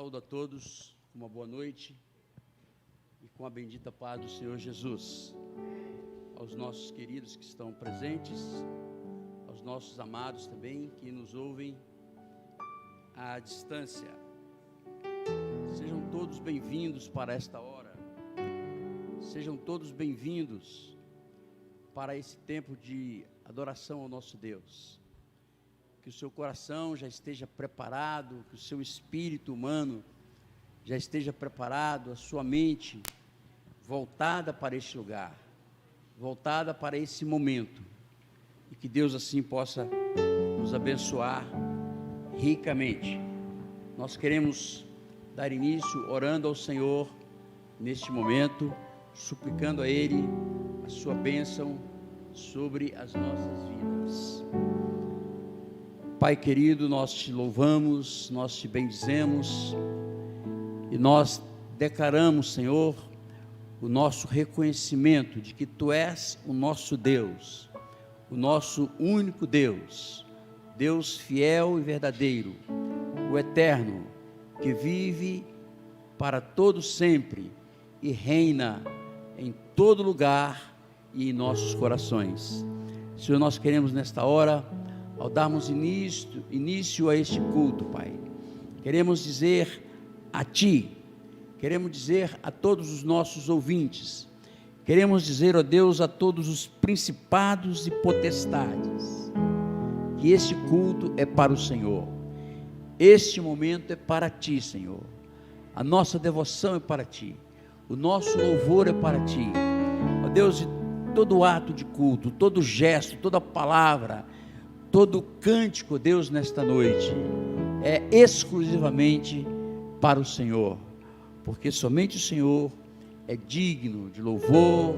Saúdo a todos, uma boa noite e com a bendita paz do Senhor Jesus. Aos nossos queridos que estão presentes, aos nossos amados também que nos ouvem à distância. Sejam todos bem-vindos para esta hora. Sejam todos bem-vindos para esse tempo de adoração ao nosso Deus. Que o seu coração já esteja preparado, que o seu espírito humano já esteja preparado, a sua mente voltada para este lugar, voltada para esse momento, e que Deus assim possa nos abençoar ricamente. Nós queremos dar início orando ao Senhor neste momento, suplicando a Ele a sua bênção sobre as nossas vidas. Pai querido, nós te louvamos, nós te bendizemos e nós declaramos, Senhor, o nosso reconhecimento de que Tu és o nosso Deus, o nosso único Deus, Deus fiel e verdadeiro, o eterno, que vive para todo sempre e reina em todo lugar e em nossos corações. Senhor, nós queremos nesta hora, ao darmos início a este culto, Pai, queremos dizer a Ti, queremos dizer a todos os nossos ouvintes, queremos dizer, ó Deus, a todos os principados e potestades, que este culto é para o Senhor, este momento é para Ti, Senhor, a nossa devoção é para Ti, o nosso louvor é para Ti, ó Deus, todo ato de culto, todo gesto, toda palavra, todo cântico, Deus, nesta noite, é exclusivamente para o Senhor, porque somente o Senhor é digno de louvor,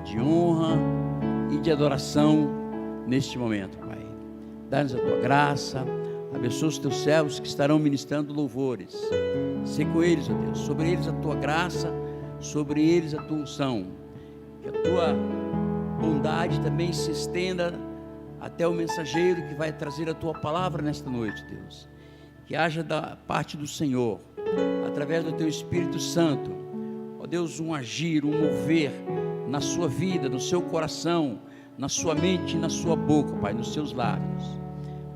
de honra e de adoração neste momento, Pai. Dá-nos a Tua graça, Abençoa os teus servos que estarão ministrando louvores. Sê com eles, ó Deus, sobre eles a tua graça, sobre eles a tua unção. Que a tua bondade também se estenda até o mensageiro que vai trazer a tua palavra nesta noite, Deus. Que haja da parte do Senhor, através do teu Espírito Santo, ó Deus, um agir, um mover na sua vida, no seu coração, na sua mente e na sua boca, Pai, nos seus lábios,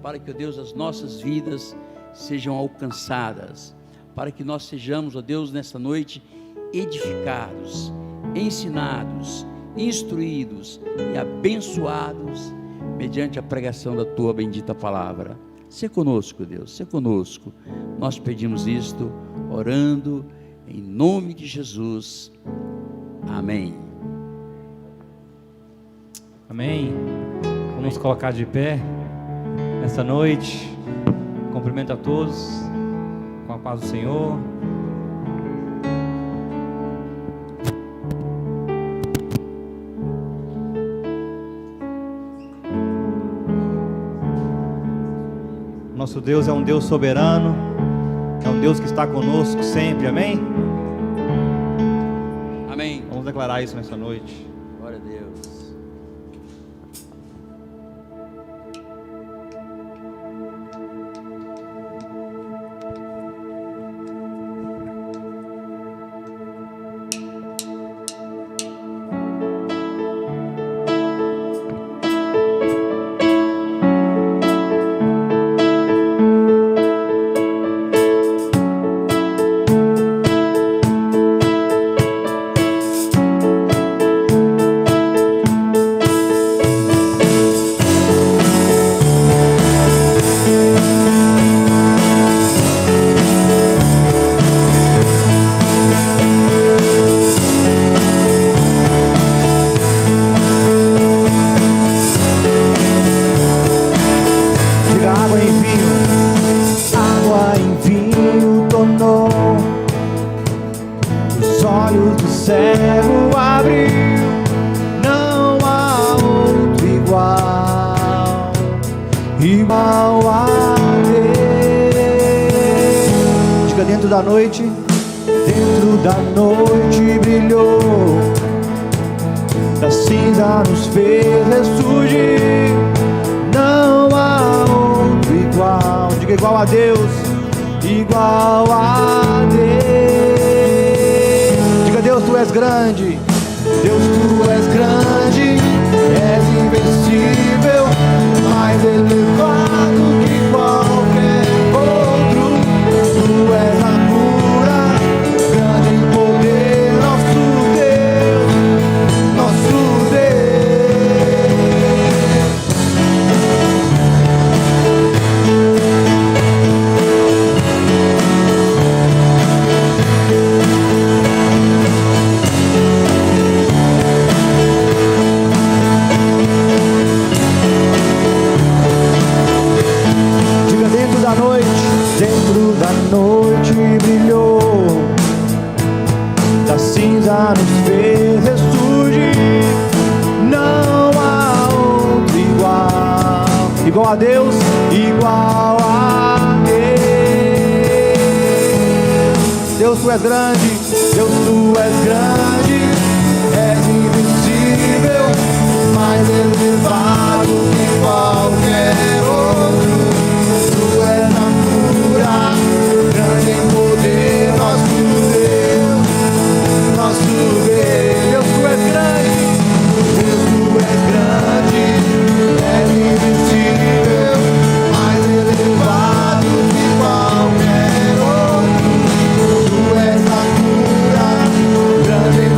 para que, ó Deus, as nossas vidas sejam alcançadas, para que nós sejamos, ó Deus, nesta noite edificados, ensinados, instruídos e abençoados mediante a pregação da tua bendita palavra. Sê conosco, Deus, sê conosco. Nós pedimos isto orando em nome de Jesus. Amém. Amém. Vamos colocar de pé nessa noite. Cumprimento a todos com a paz do Senhor. Nosso Deus é um Deus soberano, é um Deus que está conosco sempre, amém? Amém. Vamos declarar isso nessa noite. Glória a Deus. Dentro da noite brilhou, da cinza nos fez ressurgir. Não há outro igual, diga igual a Deus, igual a Deus. Diga Deus, tu és grande, Deus, tu és grande, és invencível, mais elevado que qualquer outro. Tu és a cura, grande em poder, nosso Deus, nosso Diga dentro da noite brilhou, da cinza nos fez ressurgir. Não há outro igual, igual a Deus, igual a Deus. Deus, tu és grande, Deus, tu és grande, és invencível, mais elevado que qualquer outro. Tu és a cura, grande em poder, nosso Deus, nosso Deus. Deus, tu és grande, Deus, tu és grande, és invencível, mais elevado que qualquer outro. Tu és a cura, grande em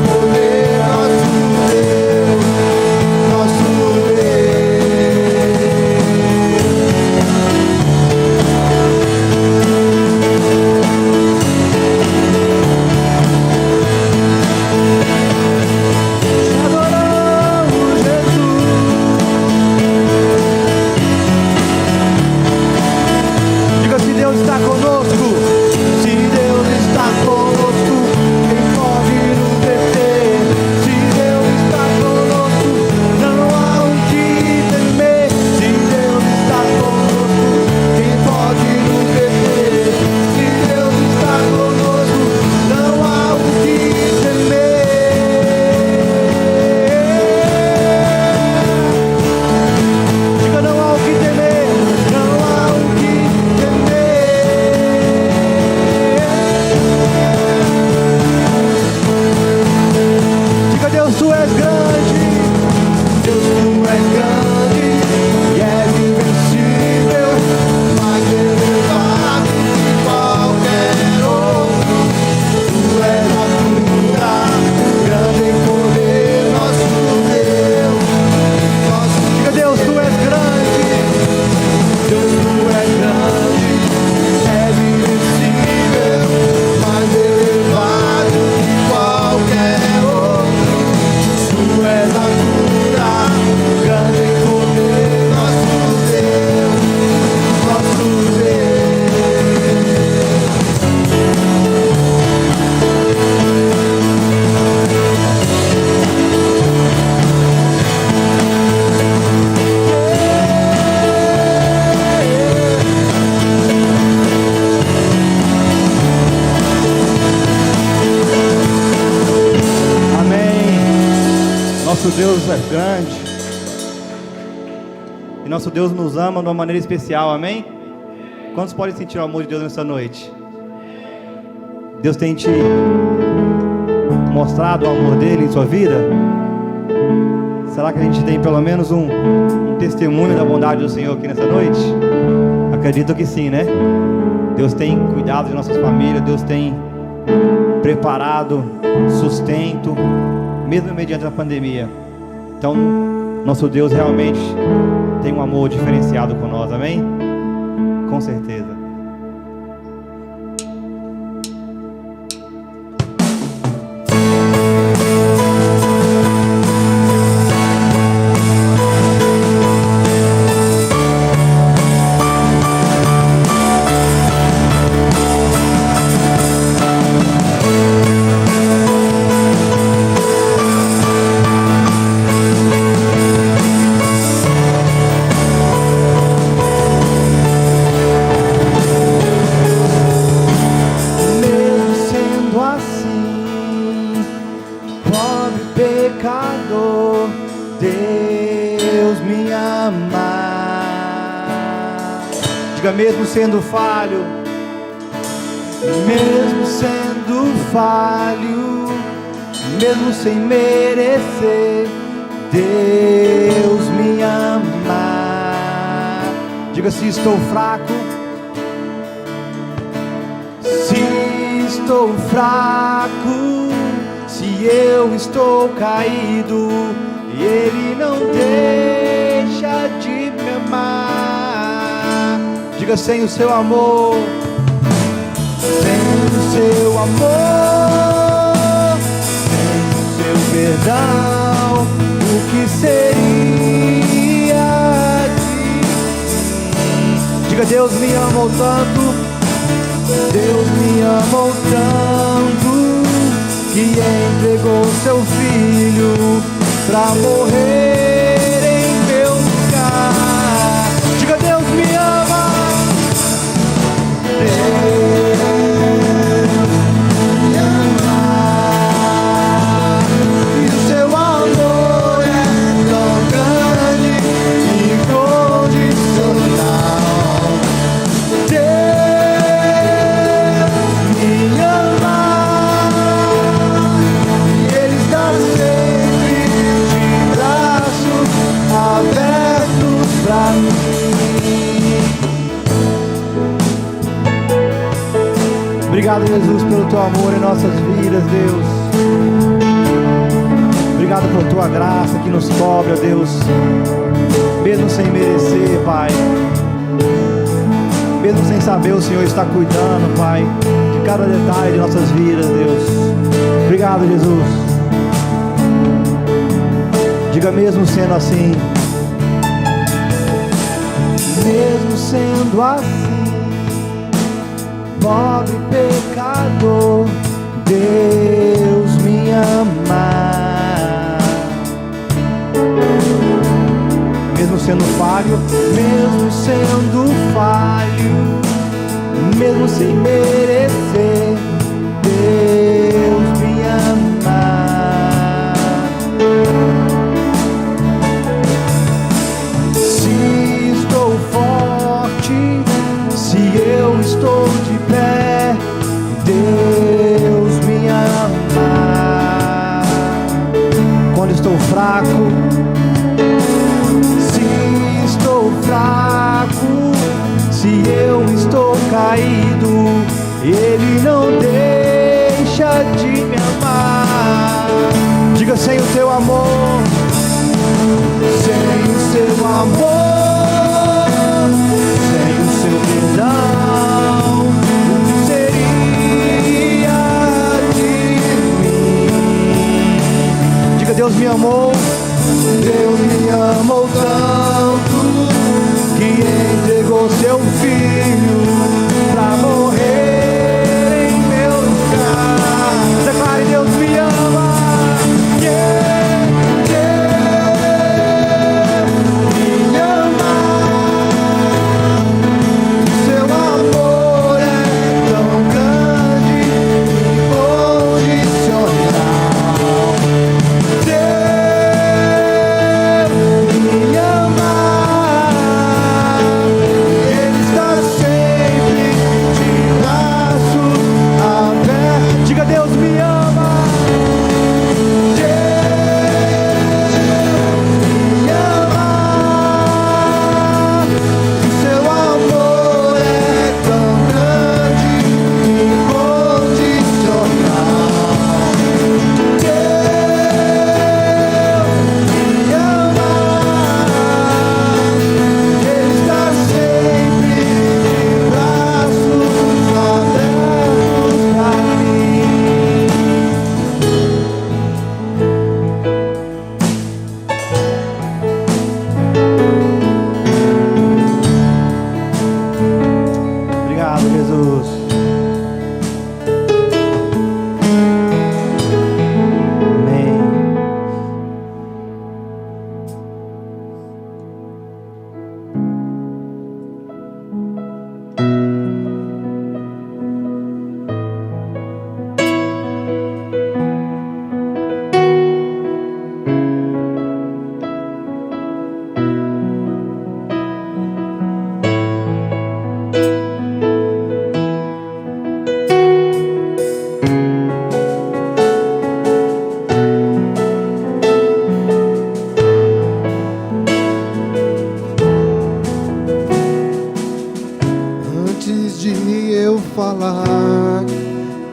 Nosso Deus é grande. E nosso Deus nos ama de uma maneira especial, amém? Quantos podem sentir o amor de Deus nessa noite? Deus tem te mostrado o amor dele em sua vida? Será que a gente tem pelo menos um testemunho da bondade do Senhor aqui nessa noite? Acredito que sim, né? Deus tem cuidado de nossas famílias, Deus tem preparado sustento, mesmo mediante a pandemia. Então, nosso Deus realmente tem um amor diferenciado com nós, amém? Com certeza. Mesmo sendo falho, mesmo sem merecer, Deus me ama. Diga: se estou fraco, se eu estou caído, Ele não deixa de me amar. Diga: sem o seu amor, sem o seu amor, sem o seu perdão, o que seria de mim? Diga: Deus me amou tanto, Deus me amou tanto, que entregou seu filho pra morrer em meu lugar. Diga: Deus me ama. E o seu amor é tão grande e incondicional. Deus me ama e Ele está sempre de braços abertos pra mim. Obrigado, Jesus, pelo teu amor em nossas vidas, Deus. Obrigado por tua graça que nos cobre, ó Deus, mesmo sem merecer, Pai, mesmo sem saber, o Senhor está cuidando, Pai, de cada detalhe de nossas vidas, Deus. Obrigado, Jesus. Diga: mesmo sendo assim, mesmo sendo assim, pobre pecador, Deus me ama. Mesmo sendo falho, mesmo sem merecer, Deus me ama. Se estou forte, se eu estou de pé, Deus me ama. Quando estou fraco, se eu estou caído, Ele não deixa de me amar. Diga: sem o teu amor, sem o seu amor, sem o seu perdão, o que seria de mim? Diga: Deus me amou, Deus me amou tanto, que entregou seu filho pra morrer em meu lugar. Declare: Deus me ama. Seu amor é tão grande e incondicional. Deus falar,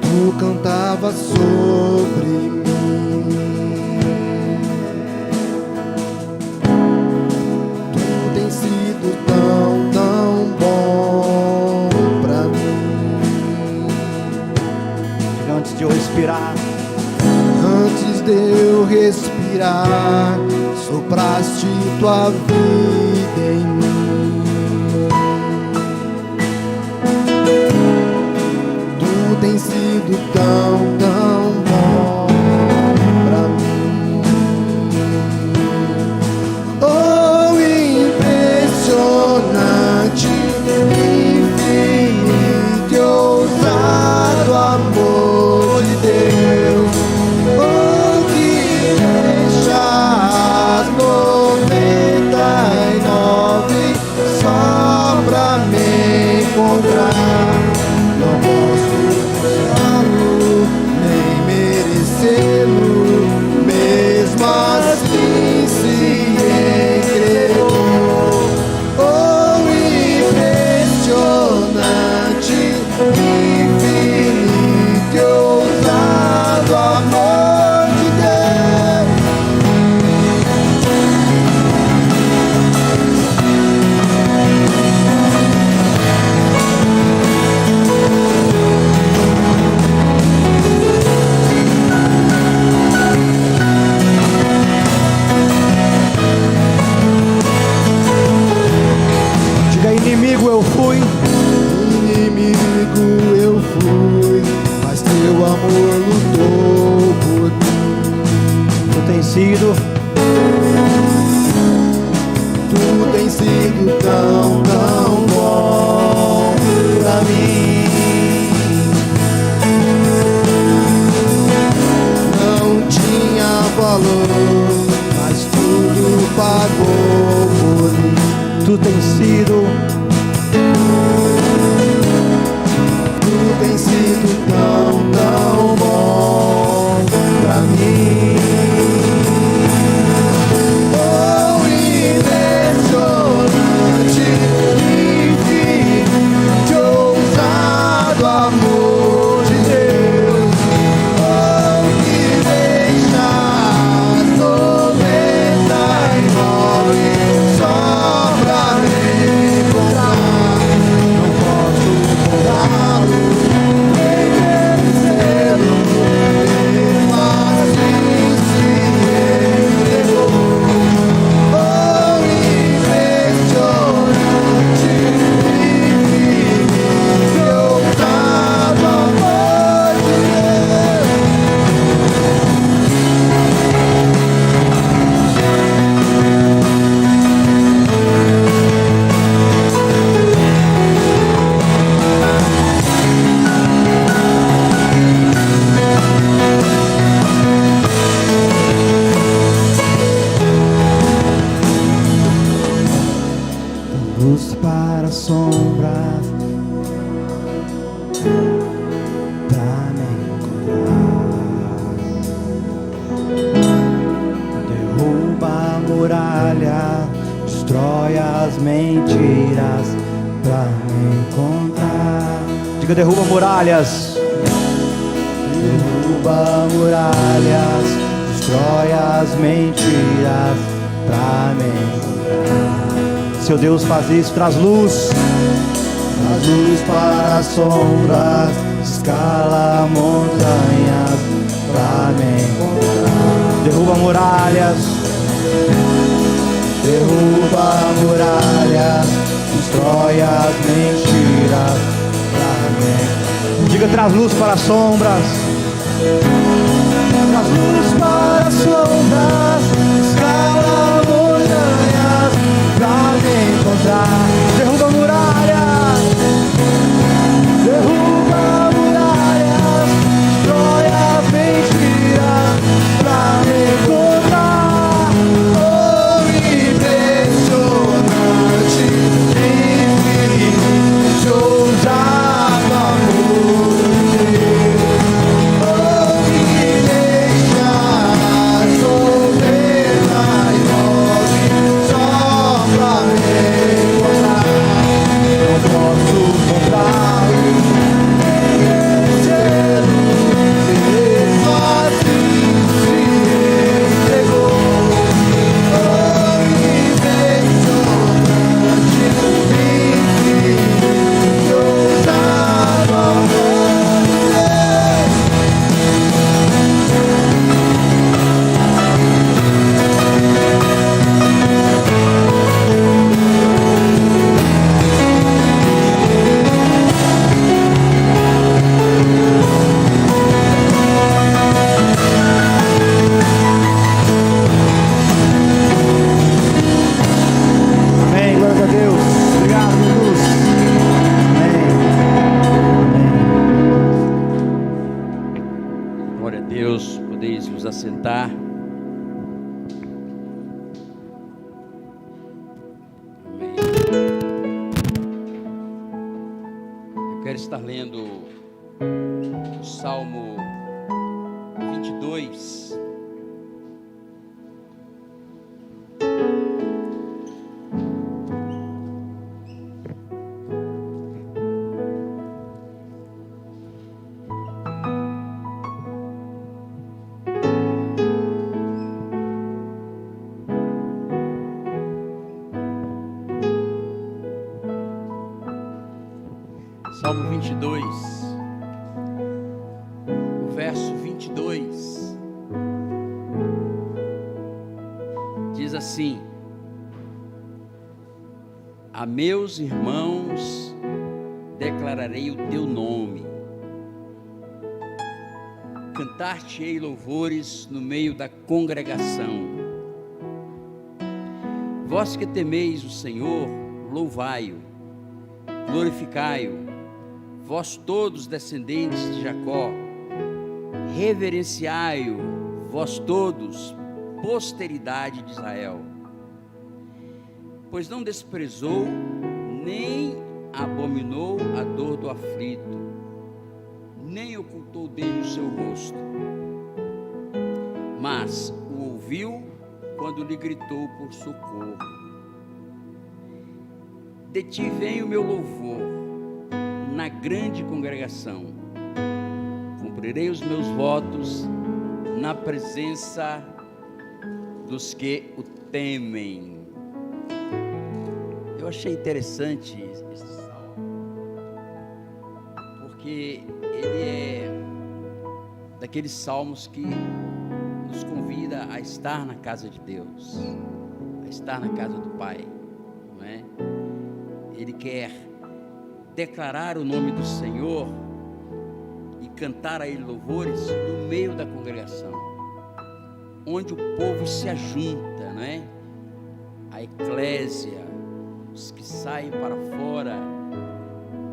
tu cantavas sobre mim. Tu tens sido tão, tão bom pra mim. Antes de eu respirar, Antes de eu respirar, sopraste tua vida em mim. Tu tens sido tão, tão bom pra mim. Oh, impressionante, infinito e ousado amor de Deus. Oh, que deixa as 99 só pra me encontrar. Não posso buscá-lo, nem merecê-lo, mesmo assim se entregou. Oh, impressionante, infinito e ousado amor de Deus. diga: inimigo eu fui, Inimigo eu fui, mas teu amor lutou por mim. tu tens sido, Tu tens sido tão, tão bom pra mim. Não tinha valor, mas tudo pagou por mim. tu tens sido, Tu tens sido tão, tão bom pra mim. Oh, impressionante, infinito e ousado amor de Deus. Oh, que deixa as 99 só pra me encontrar. Não posso comprá-lo, nem merecê-lo, mesmo assim se entregou. Oh, impressionante, infinito e ousado amor de Deus. Luz para a sombra, pra me encontrar. derruba a muralha, destrói as mentiras pra me encontrar. Diga: derruba muralhas, derruba muralhas, destrói as mentiras pra me encontrar. Seu Deus faz isso, traz luz, Traz luz para as sombras, escala montanhas pra me encontrar. Derruba muralhas, derruba muralhas, destrói as mentiras pra me encontrar. Diga: traz luz para as sombras, traz luz para as sombras, escala montanhas pra me encontrar. Derruba muralhas, derruba muralhas, destrói as mentiras pra me encontrar. oh, impressionante, infinito e ousado amor de Deus. Oh, que deixa as 99 sentar. Amém. Eu quero estar lendo o Salmo 22. Salmo 22, o verso 22, diz assim: a meus irmãos declararei o teu nome, cantar-te-ei louvores no meio da congregação. Vós que temeis o Senhor, louvai-o, glorificai-o. Vós todos descendentes de Jacó, reverenciai-o, vós todos, posteridade de Israel. Pois não desprezou, nem abominou a dor do aflito, nem ocultou dele o seu rosto, mas o ouviu quando lhe gritou por socorro. De ti vem o meu louvor na grande congregação, cumprirei os meus votos na presença dos que o temem. Eu achei interessante esse salmo, porque ele é daqueles salmos que nos convida a estar na casa de Deus, a estar na casa do Pai, não é? Ele quer declarar o nome do Senhor e cantar a Ele louvores no meio da congregação, onde o povo se ajunta, não é? A eclésia, os que saem para fora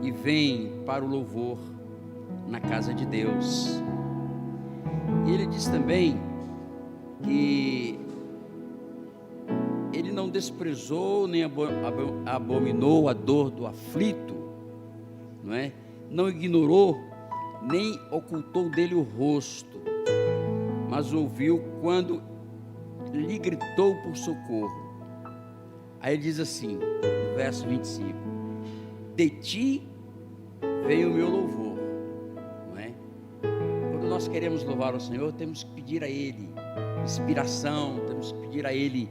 e vêm para o louvor na casa de Deus. E ele diz também que ele não desprezou nem abominou a dor do aflito, não é? Não ignorou, nem ocultou dele o rosto, mas ouviu quando lhe gritou por socorro. Aí ele diz assim, no verso 25: de ti veio o meu louvor, não é? Quando nós queremos louvar o Senhor, temos que pedir a Ele inspiração, temos que pedir a Ele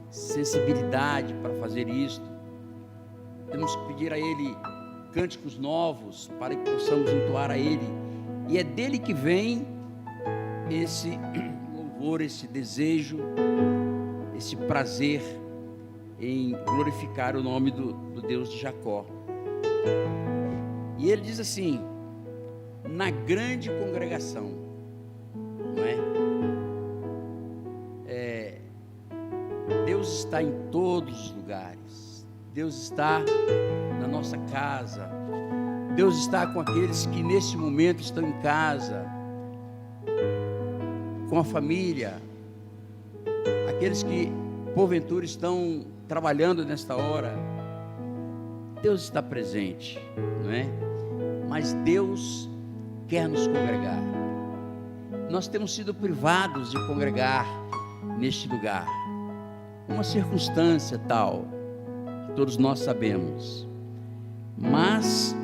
sensibilidade para fazer isto, temos que pedir a Ele cânticos novos para que possamos entoar a Ele, e é dele que vem esse louvor, esse desejo, esse prazer em glorificar o nome do Deus de Jacó. E ele diz assim: na grande congregação, não é? Deus está em todos os lugares, Deus está na nossa casa, Deus está com aqueles que nesse momento estão em casa, com a família, aqueles que porventura estão trabalhando nesta hora. Deus está presente, não é? Mas Deus quer nos congregar. Nós temos sido privados de congregar neste lugar, uma circunstância tal, que todos nós sabemos, mas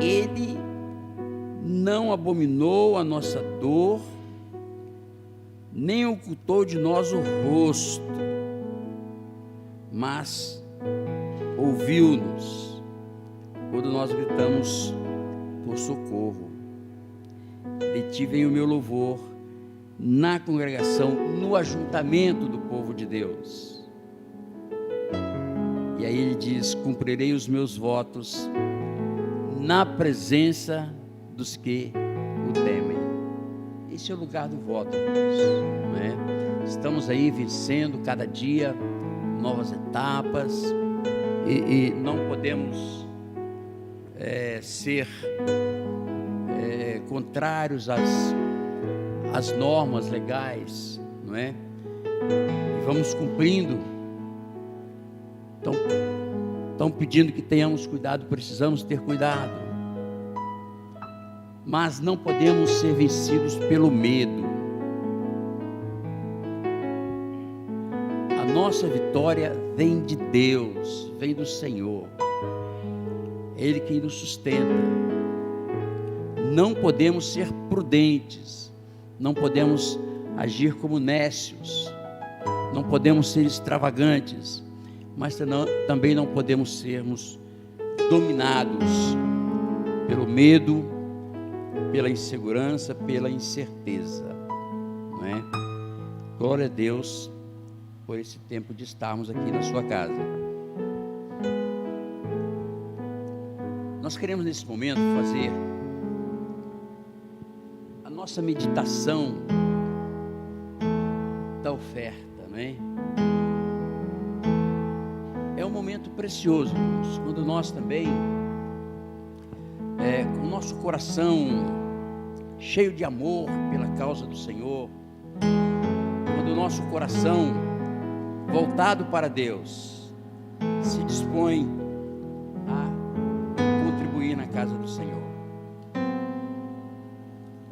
Ele não abominou a nossa dor, nem ocultou de nós o rosto, mas ouviu-nos quando nós gritamos por socorro. De ti vem o meu louvor na congregação, no ajuntamento do povo de Deus. E aí ele diz: cumprirei os meus votos na presença dos que o temem. Esse é o lugar do voto, não é? Estamos aí vencendo cada dia novas etapas, e não podemos ser contrários as normas legais, não é? E vamos cumprindo. Estão pedindo que tenhamos cuidado, precisamos ter cuidado. Mas não podemos ser vencidos pelo medo. A nossa vitória vem de Deus, vem do Senhor. É Ele quem nos sustenta. Não podemos ser prudentes, não podemos agir como nécios, não podemos ser extravagantes, mas também não podemos sermos dominados pelo medo, pela insegurança, pela incerteza, não é? Glória a Deus por esse tempo de estarmos aqui na sua casa. Nós queremos nesse momento fazer a nossa meditação da oferta, não é? É um momento precioso, irmãos, quando nós também, com o nosso coração cheio de amor pela causa do Senhor, quando o nosso coração voltado para Deus se dispõe a contribuir na casa do Senhor.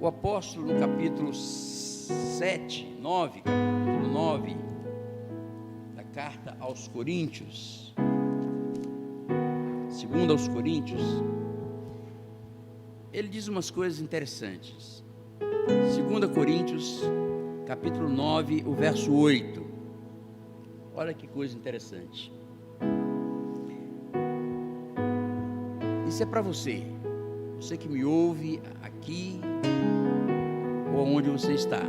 O apóstolo, no capítulo 9 da carta aos Coríntios, 2 aos Coríntios, ele diz umas coisas interessantes. 2 Coríntios, capítulo 9, o verso 8. Olha que coisa interessante. Isso é para você que me ouve aqui ou onde você está.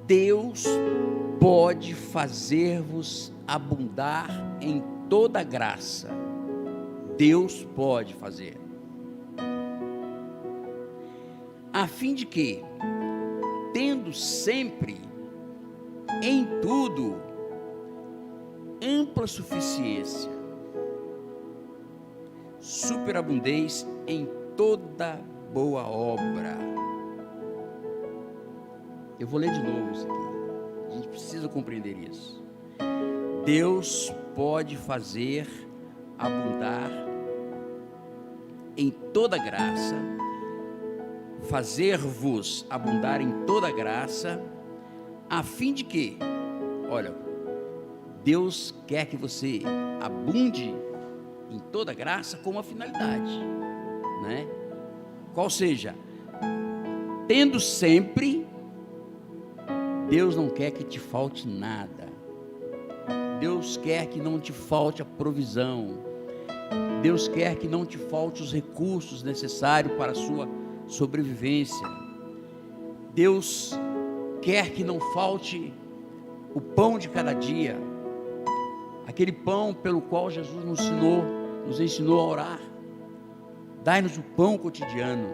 Deus pode fazer-vos abundar em toda graça. Deus pode fazer, a fim de que, tendo sempre em tudo ampla suficiência, superabundeis em toda boa obra. Eu vou ler de novo isso aqui, a gente precisa compreender isso. Deus pode fazer abundar em toda graça, fazer-vos abundar em toda graça, a fim de que, olha, Deus quer que você abunde em toda graça com uma finalidade, né? Qual seja, tendo sempre, Deus não quer que te falte nada. Deus quer que não te falte a provisão. Deus quer que não te falte os recursos necessários para a sua sobrevivência. Deus quer que não falte o pão de cada dia, aquele pão pelo qual Jesus nos ensinou a orar. Dai-nos o pão cotidiano.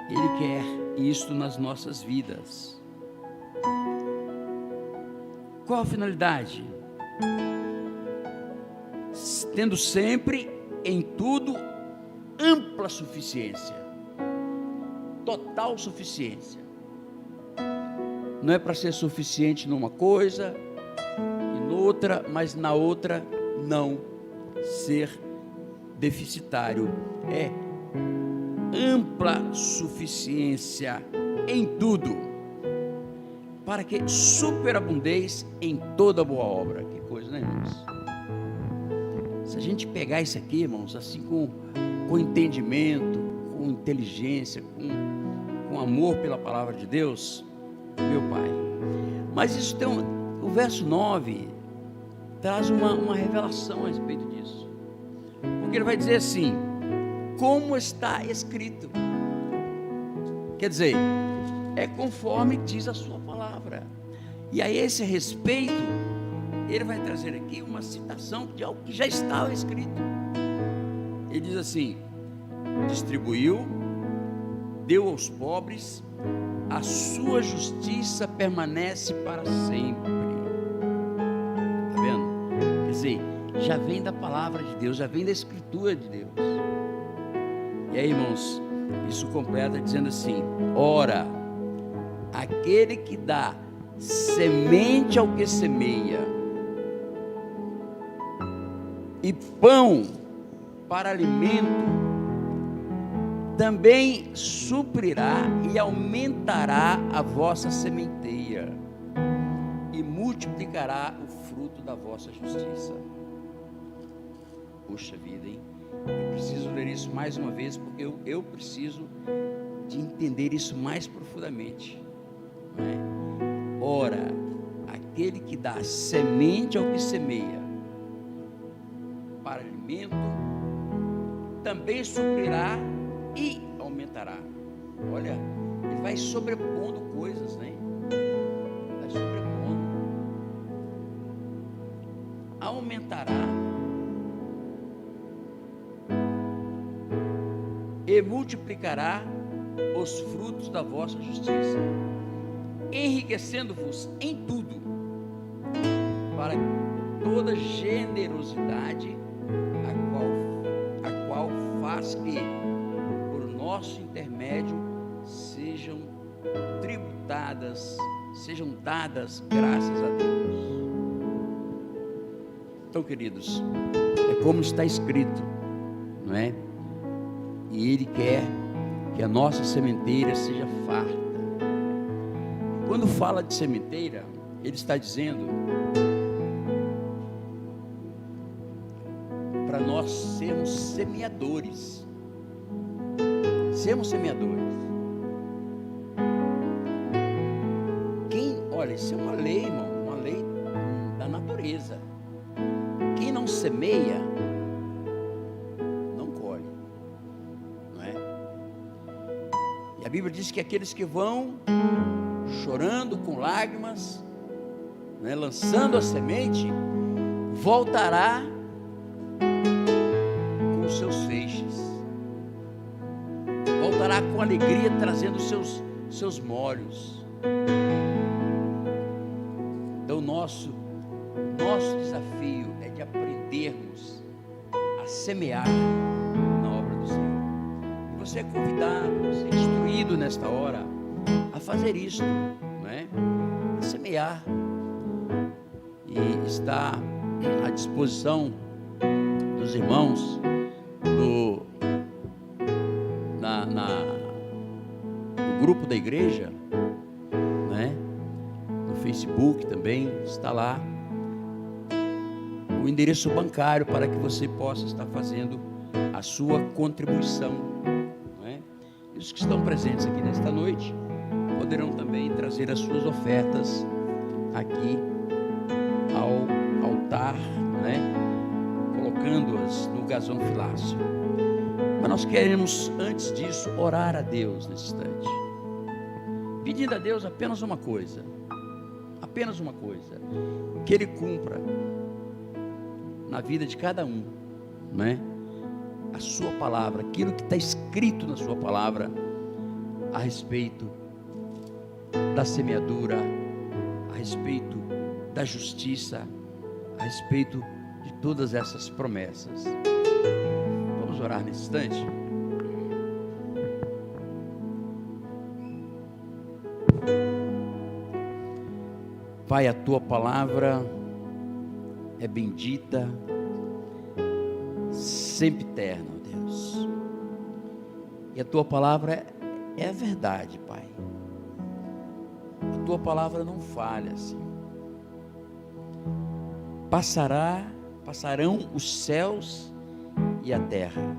Ele quer isso nas nossas vidas. Qual a finalidade? Tendo sempre em tudo ampla suficiência, total suficiência. Não é para ser suficiente numa coisa e noutra, mas na outra não ser deficitário. É ampla suficiência em tudo, para que superabundeis em toda boa obra. Que coisa, né, irmãos? Se a gente pegar isso aqui, irmãos, assim com entendimento, com inteligência, com amor pela palavra de Deus, meu Pai. Mas isso tem o verso 9 traz uma revelação a respeito disso. Porque ele vai dizer assim: como está escrito. Quer dizer, é conforme diz a sua palavra. E a esse respeito, ele vai trazer aqui uma citação de algo que já estava escrito. Ele diz assim: distribuiu, deu aos pobres, a sua justiça permanece para sempre. Está vendo? Quer dizer, já vem da palavra de Deus, já vem da escritura de Deus. E aí, irmãos, isso completa dizendo assim: ora, aquele que dá semente ao que semeia e pão para alimento, também suprirá e aumentará a vossa sementeira e multiplicará o fruto da vossa justiça. Puxa vida, hein? Eu preciso ler isso mais uma vez, porque eu preciso de entender isso mais profundamente, não é? Ora, aquele que dá semente ao que semeia para alimento, também suprirá e aumentará. Olha, ele vai sobrepondo coisas, né? Vai sobrepondo. Aumentará e multiplicará os frutos da vossa justiça, enriquecendo-vos em tudo, para toda generosidade, a qual faz que, por nosso intermédio, sejam dadas graças a Deus. Então, queridos, é como está escrito, não é? E Ele quer que a nossa sementeira seja farta. Quando fala de sementeira, Ele está dizendo para nós sermos semeadores. Sermos semeadores. Olha, isso é uma lei, irmão, uma lei da natureza. Quem não semeia, não colhe, não é? E a Bíblia diz que aqueles que vão chorando com lágrimas, né, lançando a semente, voltará com os seus feixes, voltará com alegria, trazendo seus molhos. Então nosso desafio é de aprendermos a semear na obra do Senhor. E você é convidado, você é instruído nesta hora a fazer isso, não é? A semear. E está à disposição dos irmãos no grupo da igreja, né? No Facebook também está lá o endereço bancário para que você possa estar fazendo a sua contribuição, não é? E os que estão presentes aqui nesta noite poderão também trazer as suas ofertas aqui ao altar, né? Colocando-as no gasofilácio. Mas nós queremos, antes disso, orar a Deus nesse instante, pedindo a Deus apenas uma coisa, que Ele cumpra na vida de cada um, né? A sua palavra, aquilo que está escrito na sua palavra a respeito da semeadura, a respeito da justiça, a respeito de todas essas promessas. Vamos orar nesse instante? Pai, a tua palavra é bendita, sempre eterna, ó Deus. E a tua palavra é a verdade, Pai. A tua palavra não falha, Senhor. Passarão os céus e a terra,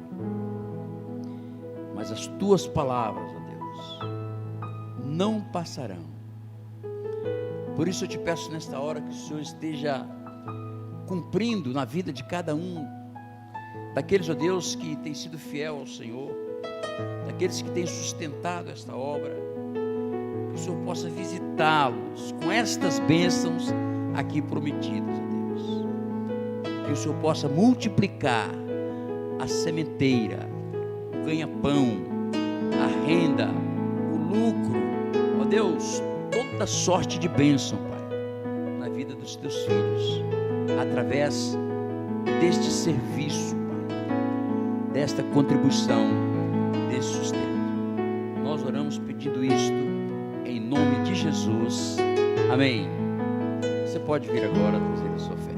mas as tuas palavras, ó Deus, não passarão. Por isso eu te peço nesta hora que o Senhor esteja cumprindo na vida de cada um daqueles, ó Deus, que tem sido fiel ao Senhor, daqueles que têm sustentado esta obra, que o Senhor possa visitá-los com estas bênçãos aqui prometidas, ó Deus, que o Senhor possa multiplicar a sementeira, o ganha-pão, a renda, o lucro, ó Deus, toda sorte de bênção, Pai, na vida dos teus filhos, através deste serviço, Pai, desta contribuição desse sustento. Nós oramos pedindo isto em nome de Jesus. Amém. Você pode vir agora trazer a sua fé.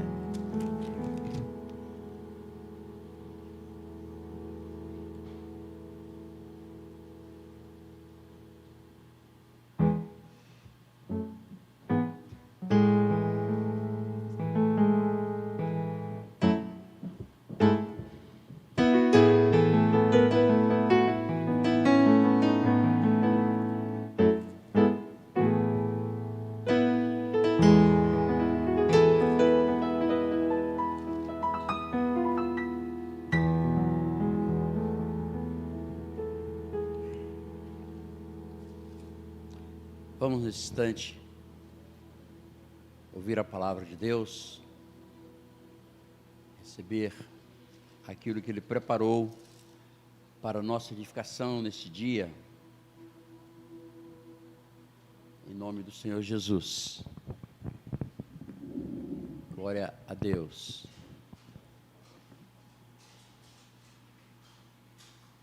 Vamos nesse instante ouvir a palavra de Deus, receber aquilo que Ele preparou para a nossa edificação neste dia, em nome do Senhor Jesus. Glória a Deus.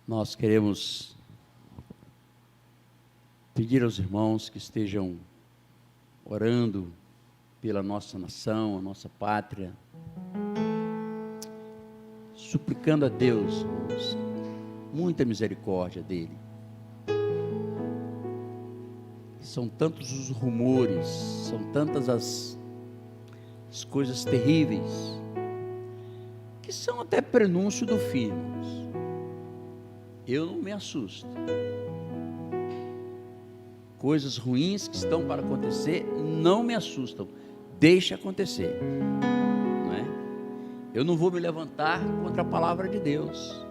Nós queremos pedir aos irmãos que estejam orando pela nossa nação, a nossa pátria, suplicando a Deus, irmãos, muita misericórdia dEle. São tantos os rumores, são tantas as coisas terríveis, que são até prenúncio do fim, irmãos. Eu não me assusto. Coisas ruins que estão para acontecer não me assustam, deixa acontecer, não é? Eu não vou me levantar contra a palavra de Deus.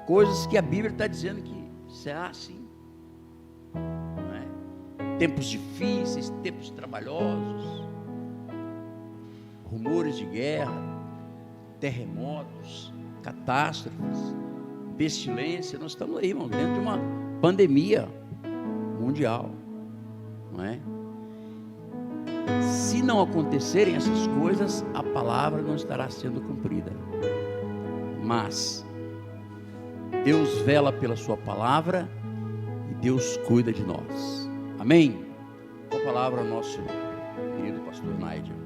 Coisas que a Bíblia está dizendo que será assim, não é? Tempos difíceis, tempos trabalhosos, rumores de guerra, terremotos, catástrofes, pestilência. Nós estamos aí, irmão, dentro de uma pandemia mundial, não é? Se não acontecerem essas coisas, a palavra não estará sendo cumprida. Mas Deus vela pela sua palavra e Deus cuida de nós. Amém? Com a palavra, nosso querido pastor Nigel.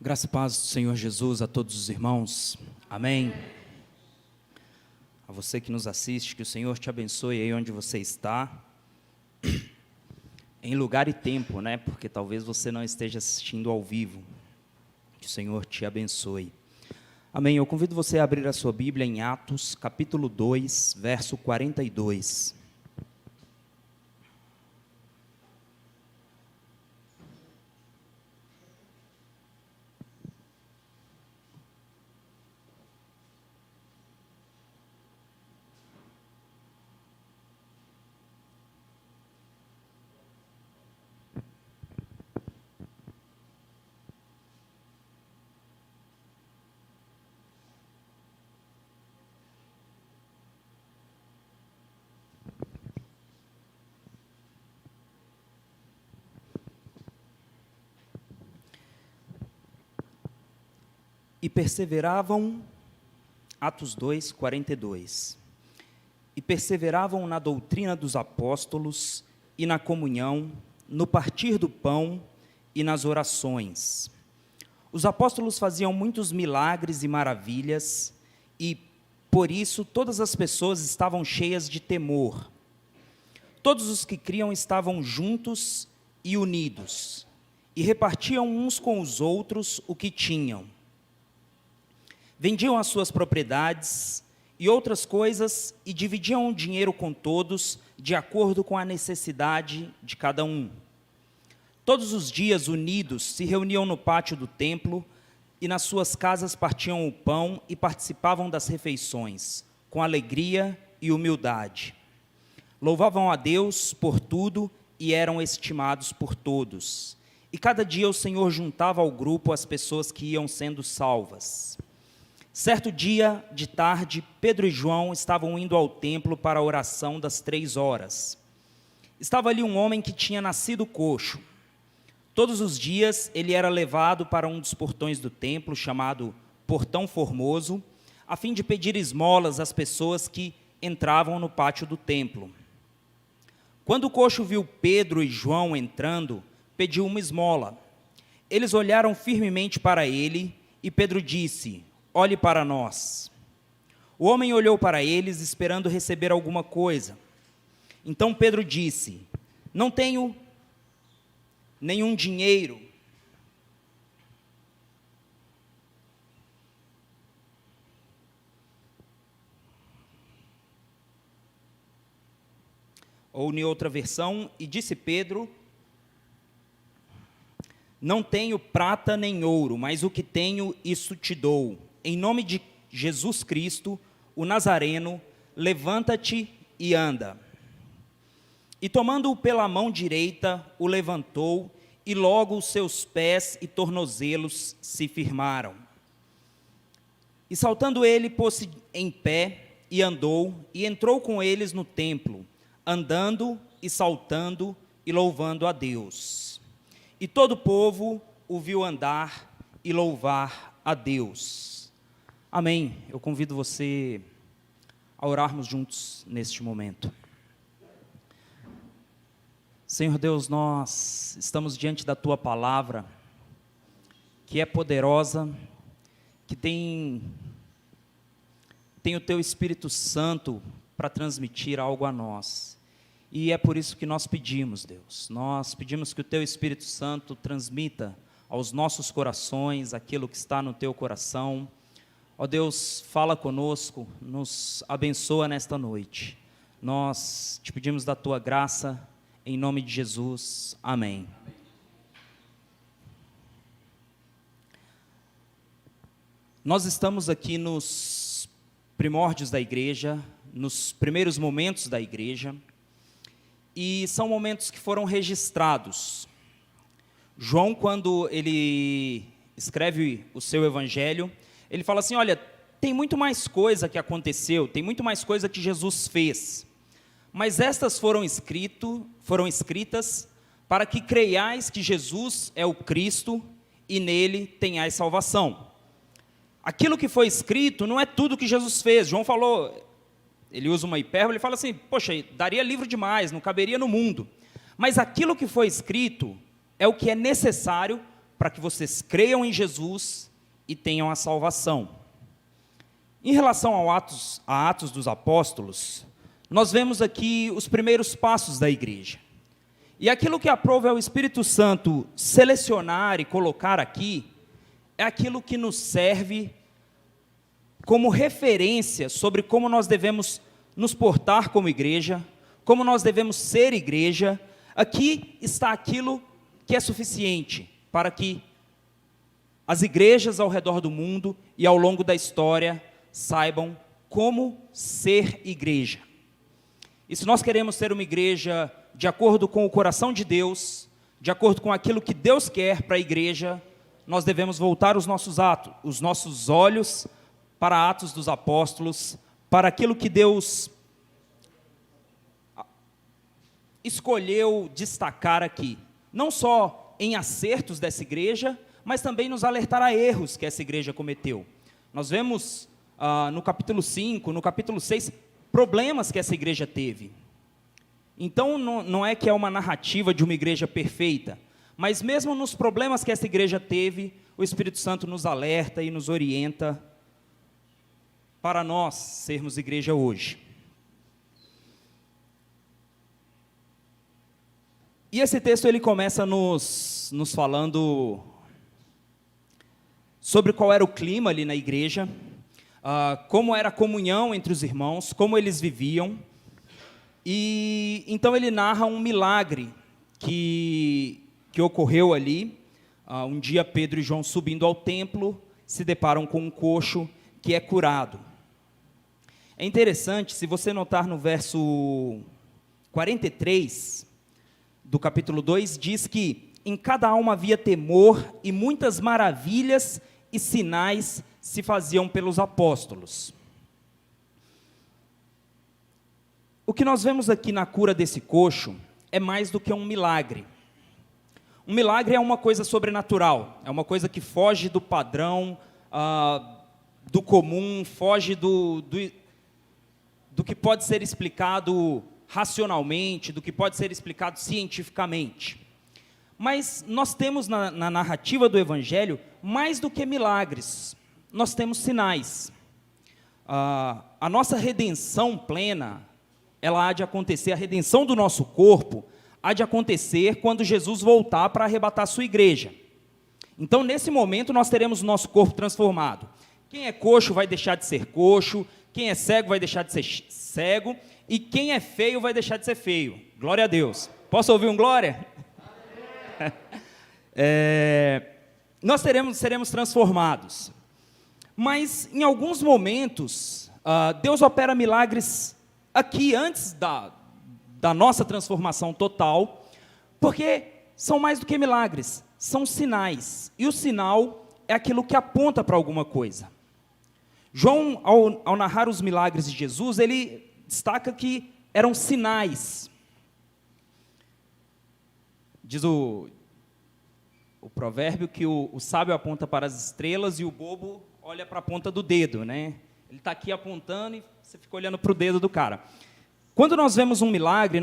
Graça e paz do Senhor Jesus a todos os irmãos, amém. A você que nos assiste, que o Senhor te abençoe aí onde você está, em lugar e tempo, né, porque talvez você não esteja assistindo ao vivo, que o Senhor te abençoe, amém. Eu convido você a abrir a sua Bíblia em Atos, capítulo 2, verso 42. E perseveravam, Atos 2, 42, e perseveravam na doutrina dos apóstolos e na comunhão, no partir do pão e nas orações. Os apóstolos faziam muitos milagres e maravilhas, e por isso todas as pessoas estavam cheias de temor. Todos os que criam estavam juntos e unidos, e repartiam uns com os outros o que tinham. Vendiam as suas propriedades e outras coisas, e dividiam o dinheiro com todos, de acordo com a necessidade de cada um. Todos os dias, unidos, se reuniam no pátio do templo, e nas suas casas partiam o pão e participavam das refeições, com alegria e humildade. Louvavam a Deus por tudo e eram estimados por todos. E cada dia o Senhor juntava ao grupo as pessoas que iam sendo salvas. Certo dia de tarde, Pedro e João estavam indo ao templo para a oração das 3 horas. Estava ali um homem que tinha nascido coxo. Todos os dias ele era levado para um dos portões do templo, chamado Portão Formoso, a fim de pedir esmolas às pessoas que entravam no pátio do templo. Quando o coxo viu Pedro e João entrando, pediu uma esmola. Eles olharam firmemente para ele e Pedro disse: "Olhe para nós." O homem olhou para eles, esperando receber alguma coisa. Então Pedro disse: "Não tenho nenhum dinheiro. Ou em outra versão, e disse Pedro: "Não tenho prata nem ouro, mas o que tenho, isso te dou. Em nome de Jesus Cristo, o Nazareno, levanta-te e anda." E tomando-o pela mão direita, o levantou, e logo os seus pés e tornozelos se firmaram. E saltando ele, pôs-se em pé, e andou, e entrou com eles no templo, andando e saltando e louvando a Deus. E todo o povo o viu andar e louvar a Deus. Amém. Eu convido você a orarmos juntos neste momento. Senhor Deus, nós estamos diante da Tua palavra, que é poderosa, que tem o Teu Espírito Santo para transmitir algo a nós. E é por isso que nós pedimos, Deus. Nós pedimos que o Teu Espírito Santo transmita aos nossos corações aquilo que está no Teu coração. Ó Deus, fala conosco, nos abençoa nesta noite. Nós te pedimos da Tua graça, em nome de Jesus. Amém. Nós estamos aqui nos primórdios da igreja, nos primeiros momentos da igreja, e são momentos que foram registrados. João, quando ele escreve o seu evangelho, ele fala assim: olha, tem muito mais coisa que aconteceu, tem muito mais coisa que Jesus fez, mas estas foram escritas para que creiais que Jesus é o Cristo e nele tenhais salvação. Aquilo que foi escrito não é tudo que Jesus fez. João falou, ele usa uma hipérbole, ele fala assim: poxa, daria livro demais, não caberia no mundo. Mas aquilo que foi escrito é o que é necessário para que vocês creiam em Jesus e tenham a salvação. Em relação a Atos dos Apóstolos, nós vemos aqui os primeiros passos da igreja. E aquilo que aprova é o Espírito Santo selecionar e colocar aqui, é aquilo que nos serve como referência sobre como nós devemos nos portar como igreja, como nós devemos ser igreja. Aqui está aquilo que é suficiente para que as igrejas ao redor do mundo e ao longo da história saibam como ser igreja. E se nós queremos ser uma igreja de acordo com o coração de Deus, de acordo com aquilo que Deus quer para a igreja, nós devemos voltar os nossos olhos para Atos dos Apóstolos, para aquilo que Deus escolheu destacar aqui, não só em acertos dessa igreja, mas também nos alertar a erros que essa igreja cometeu. Nós vemos no capítulo 5, no capítulo 6, problemas que essa igreja teve. Então, não é que é uma narrativa de uma igreja perfeita, mas mesmo nos problemas que essa igreja teve, o Espírito Santo nos alerta e nos orienta para nós sermos igreja hoje. E esse texto ele começa nos falando sobre qual era o clima ali na igreja. como era a comunhão entre os irmãos, como eles viviam. E então ele narra um milagre que ocorreu ali. Um dia Pedro e João, subindo ao templo, se deparam com um coxo que é curado. É interessante, se você notar no verso 43 do capítulo 2, diz que em cada alma havia temor e muitas maravilhas e sinais se faziam pelos apóstolos. O que nós vemos aqui na cura desse coxo é mais do que um milagre. Um milagre é uma coisa sobrenatural, é uma coisa que foge do padrão, do comum, foge do que pode ser explicado racionalmente, do que pode ser explicado cientificamente. Mas nós temos na narrativa do Evangelho mais do que milagres, nós temos sinais. A nossa redenção plena, ela há de acontecer, a redenção do nosso corpo há de acontecer quando Jesus voltar para arrebatar a sua igreja. Então, nesse momento, nós teremos o nosso corpo transformado. Quem é coxo vai deixar de ser coxo, quem é cego vai deixar de ser cego, e quem é feio vai deixar de ser feio. Glória a Deus. Posso ouvir um glória? Nós seremos transformados. Mas, em alguns momentos, Deus opera milagres aqui antes da nossa transformação total, porque são mais do que milagres, são sinais. E o sinal é aquilo que aponta para alguma coisa. João, ao narrar os milagres de Jesus, ele destaca que eram sinais. Diz o provérbio que o sábio aponta para as estrelas e o bobo olha para a ponta do dedo, né? Ele está aqui apontando e você fica olhando para o dedo do cara. Quando nós vemos um milagre,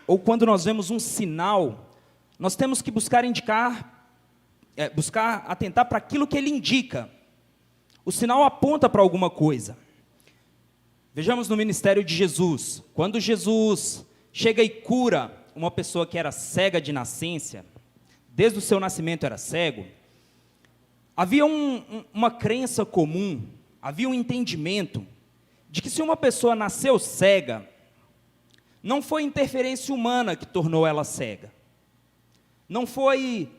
ou quando nós vemos um sinal, nós temos que buscar atentar para aquilo que ele indica. O sinal aponta para alguma coisa. Vejamos no ministério de Jesus. Quando Jesus chega e cura uma pessoa que era cega de nascença, desde o seu nascimento era cego, havia uma crença comum, havia um entendimento de que se uma pessoa nasceu cega, não foi interferência humana que tornou ela cega. Não foi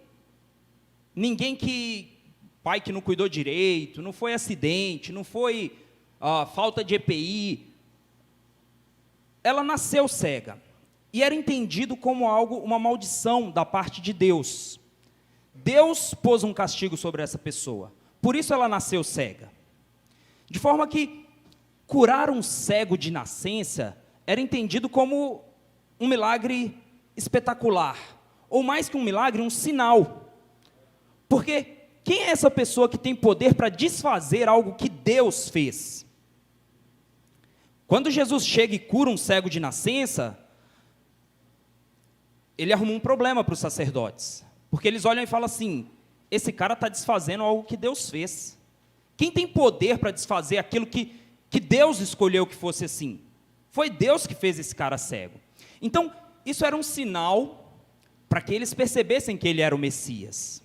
pai que não cuidou direito, não foi acidente, não foi falta de EPI. Ela nasceu cega. E era entendido como uma maldição da parte de Deus. Deus pôs um castigo sobre essa pessoa. Por isso ela nasceu cega. De forma que curar um cego de nascença era entendido como um milagre espetacular. Ou mais que um milagre, um sinal. Porque quem é essa pessoa que tem poder para desfazer algo que Deus fez? Quando Jesus chega e cura um cego de nascença, ele arruma um problema para os sacerdotes. Porque eles olham e falam assim, esse cara está desfazendo algo que Deus fez. Quem tem poder para desfazer aquilo que Deus escolheu que fosse assim? Foi Deus que fez esse cara cego. Então, isso era um sinal para que eles percebessem que ele era o Messias.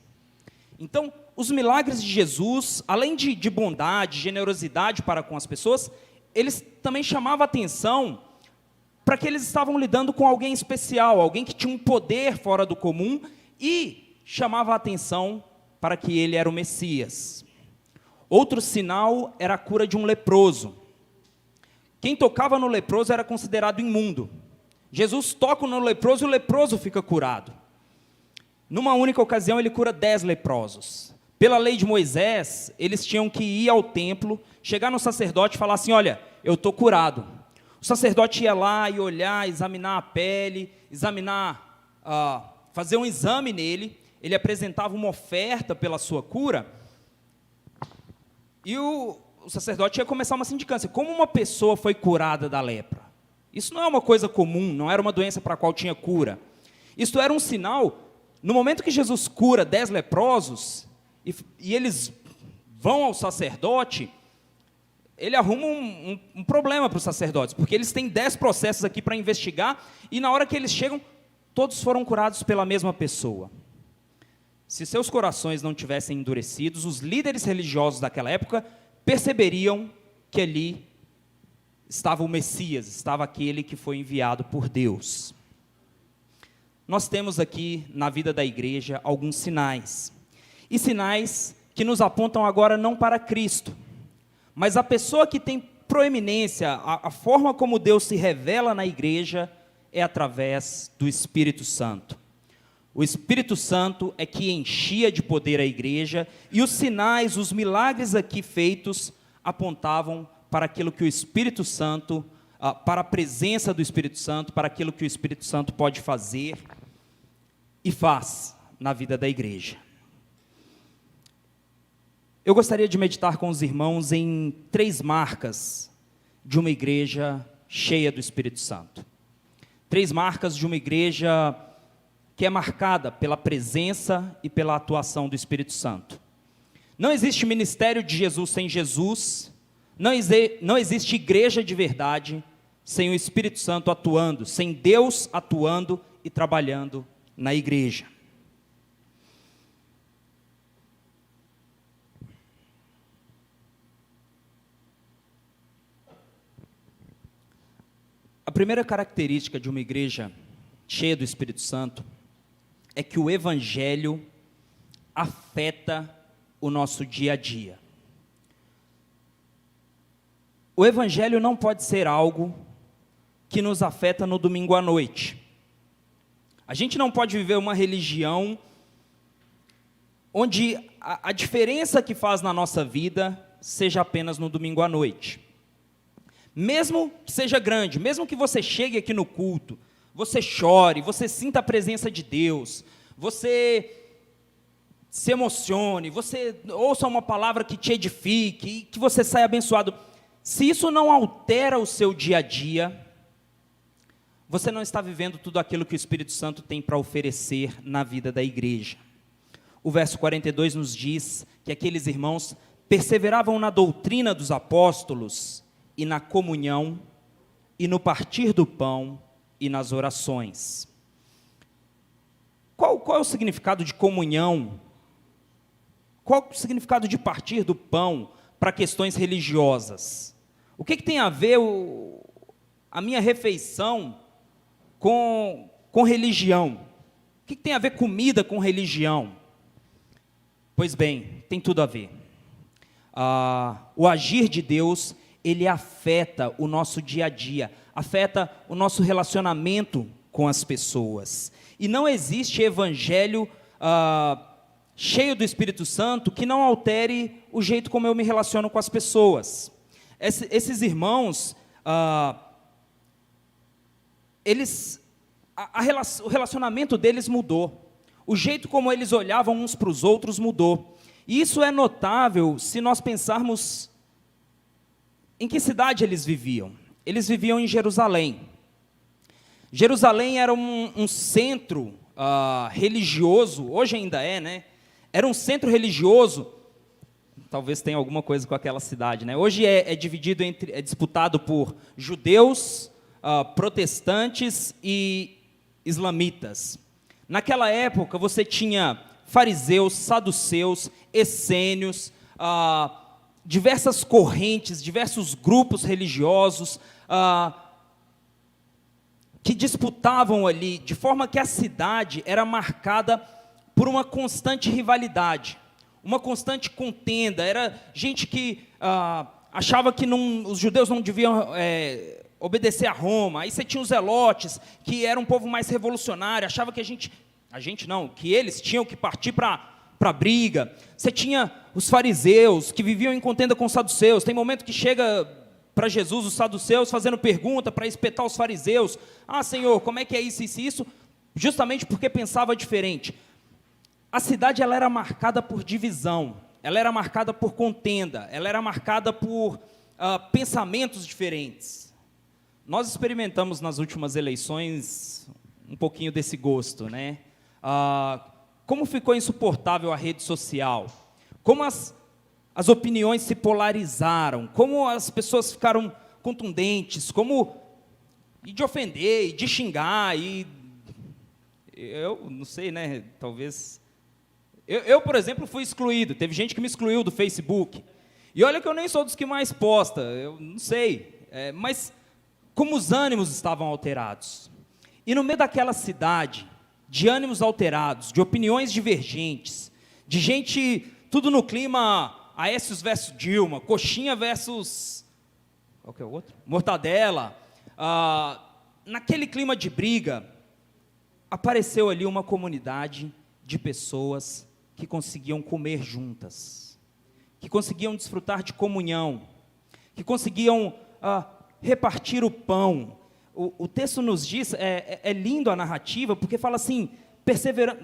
Então, os milagres de Jesus, além de bondade, generosidade para com as pessoas, eles também chamavam a atenção para que eles estavam lidando com alguém especial, alguém que tinha um poder fora do comum, e chamava a atenção para que ele era o Messias. Outro sinal era a cura de um leproso. Quem tocava no leproso era considerado imundo. Jesus toca no leproso e o leproso fica curado. Numa única ocasião ele cura 10 leprosos. Pela lei de Moisés, eles tinham que ir ao templo, chegar no sacerdote e falar assim, olha, eu estou curado. O sacerdote ia lá e olhar, examinar a pele, fazer um exame nele, ele apresentava uma oferta pela sua cura, e o sacerdote ia começar uma sindicância. Como uma pessoa foi curada da lepra? Isso não é uma coisa comum, não era uma doença para a qual tinha cura. Isso era um sinal. No momento que Jesus cura 10 leprosos, e eles vão ao sacerdote, ele arruma um problema para os sacerdotes, porque eles têm 10 processos aqui para investigar, e na hora que eles chegam, todos foram curados pela mesma pessoa. Se seus corações não tivessem endurecidos, os líderes religiosos daquela época perceberiam que ali estava o Messias, estava aquele que foi enviado por Deus. Nós temos aqui na vida da igreja alguns sinais, e sinais que nos apontam agora não para Cristo, mas a pessoa que tem proeminência, a forma como Deus se revela na igreja é através do Espírito Santo. O Espírito Santo é que enchia de poder a igreja, e os sinais, os milagres aqui feitos, apontavam para aquilo que o Espírito Santo, para a presença do Espírito Santo, para aquilo que o Espírito Santo pode fazer e faz na vida da igreja. Eu gostaria de meditar com os irmãos em 3 marcas de uma igreja cheia do Espírito Santo. 3 marcas de uma igreja que é marcada pela presença e pela atuação do Espírito Santo. Não existe ministério de Jesus sem Jesus, não existe igreja de verdade sem o Espírito Santo atuando, sem Deus atuando e trabalhando na igreja. A primeira característica de uma igreja cheia do Espírito Santo é que o Evangelho afeta o nosso dia a dia. O Evangelho não pode ser algo que nos afeta no domingo à noite. A gente não pode viver uma religião onde a diferença que faz na nossa vida seja apenas no domingo à noite. Mesmo que seja grande, mesmo que você chegue aqui no culto, você chore, você sinta a presença de Deus, você se emocione, você ouça uma palavra que te edifique, que você saia abençoado. Se isso não altera o seu dia a dia, você não está vivendo tudo aquilo que o Espírito Santo tem para oferecer na vida da igreja. O verso 42 nos diz que aqueles irmãos perseveravam na doutrina dos apóstolos e na comunhão e no partir do pão e nas orações. Qual é o significado de comunhão? Qual é o significado de partir do pão para questões religiosas? O que tem a ver a minha refeição com religião? O que tem a ver comida com religião? Pois bem, tem tudo a ver. O agir de Deus, ele afeta o nosso dia a dia, afeta o nosso relacionamento com as pessoas. E não existe evangelho cheio do Espírito Santo que não altere o jeito como eu me relaciono com as pessoas. Esses irmãos, o relacionamento deles mudou. O jeito como eles olhavam uns para os outros mudou. E isso é notável se nós pensarmos em que cidade eles viviam. Eles viviam em Jerusalém. Jerusalém era um centro religioso, hoje ainda é, né? Era um centro religioso, talvez tenha alguma coisa com aquela cidade, né? Hoje é dividido é disputado por judeus, protestantes e islamitas. Naquela época você tinha fariseus, saduceus, essênios, diversas correntes, diversos grupos religiosos que disputavam ali, de forma que a cidade era marcada por uma constante rivalidade, uma constante contenda. Era gente que achava que os judeus não deviam obedecer a Roma. Aí você tinha os zelotes, que era um povo mais revolucionário, achava que que eles tinham que partir para a briga. Você tinha os fariseus, que viviam em contenda com os saduceus. Tem momento que chega para Jesus os saduceus fazendo pergunta para espetar os fariseus. Senhor, como é que é isso e isso? Justamente porque pensava diferente. A cidade ela era marcada por divisão, ela era marcada por contenda, ela era marcada por pensamentos diferentes. Nós experimentamos nas últimas eleições um pouquinho desse gosto, né? Como ficou insuportável a rede social, como as opiniões se polarizaram, como as pessoas ficaram contundentes, e de ofender, e de xingar, e eu não sei, né, talvez... Eu, por exemplo, fui excluído, teve gente que me excluiu do Facebook. E olha que eu nem sou dos que mais posta, eu não sei, mas como os ânimos estavam alterados. E no meio daquela cidade, de ânimos alterados, de opiniões divergentes, de gente, tudo no clima Aécio versus Dilma, coxinha versus, qual que é o outro? Mortadela, naquele clima de briga, apareceu ali uma comunidade de pessoas que conseguiam comer juntas, que conseguiam desfrutar de comunhão, que conseguiam repartir o pão. O texto nos diz, é lindo a narrativa, porque fala assim,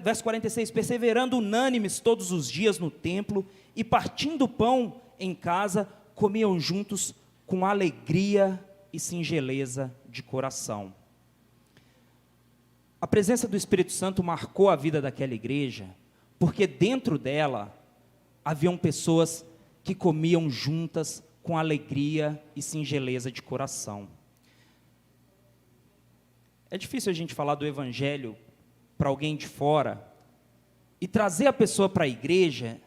verso 46, perseverando unânimes todos os dias no templo, e partindo o pão em casa, comiam juntos com alegria e singeleza de coração. A presença do Espírito Santo marcou a vida daquela igreja, porque dentro dela haviam pessoas que comiam juntas com alegria e singeleza de coração. É difícil a gente falar do Evangelho para alguém de fora e trazer a pessoa para a igreja,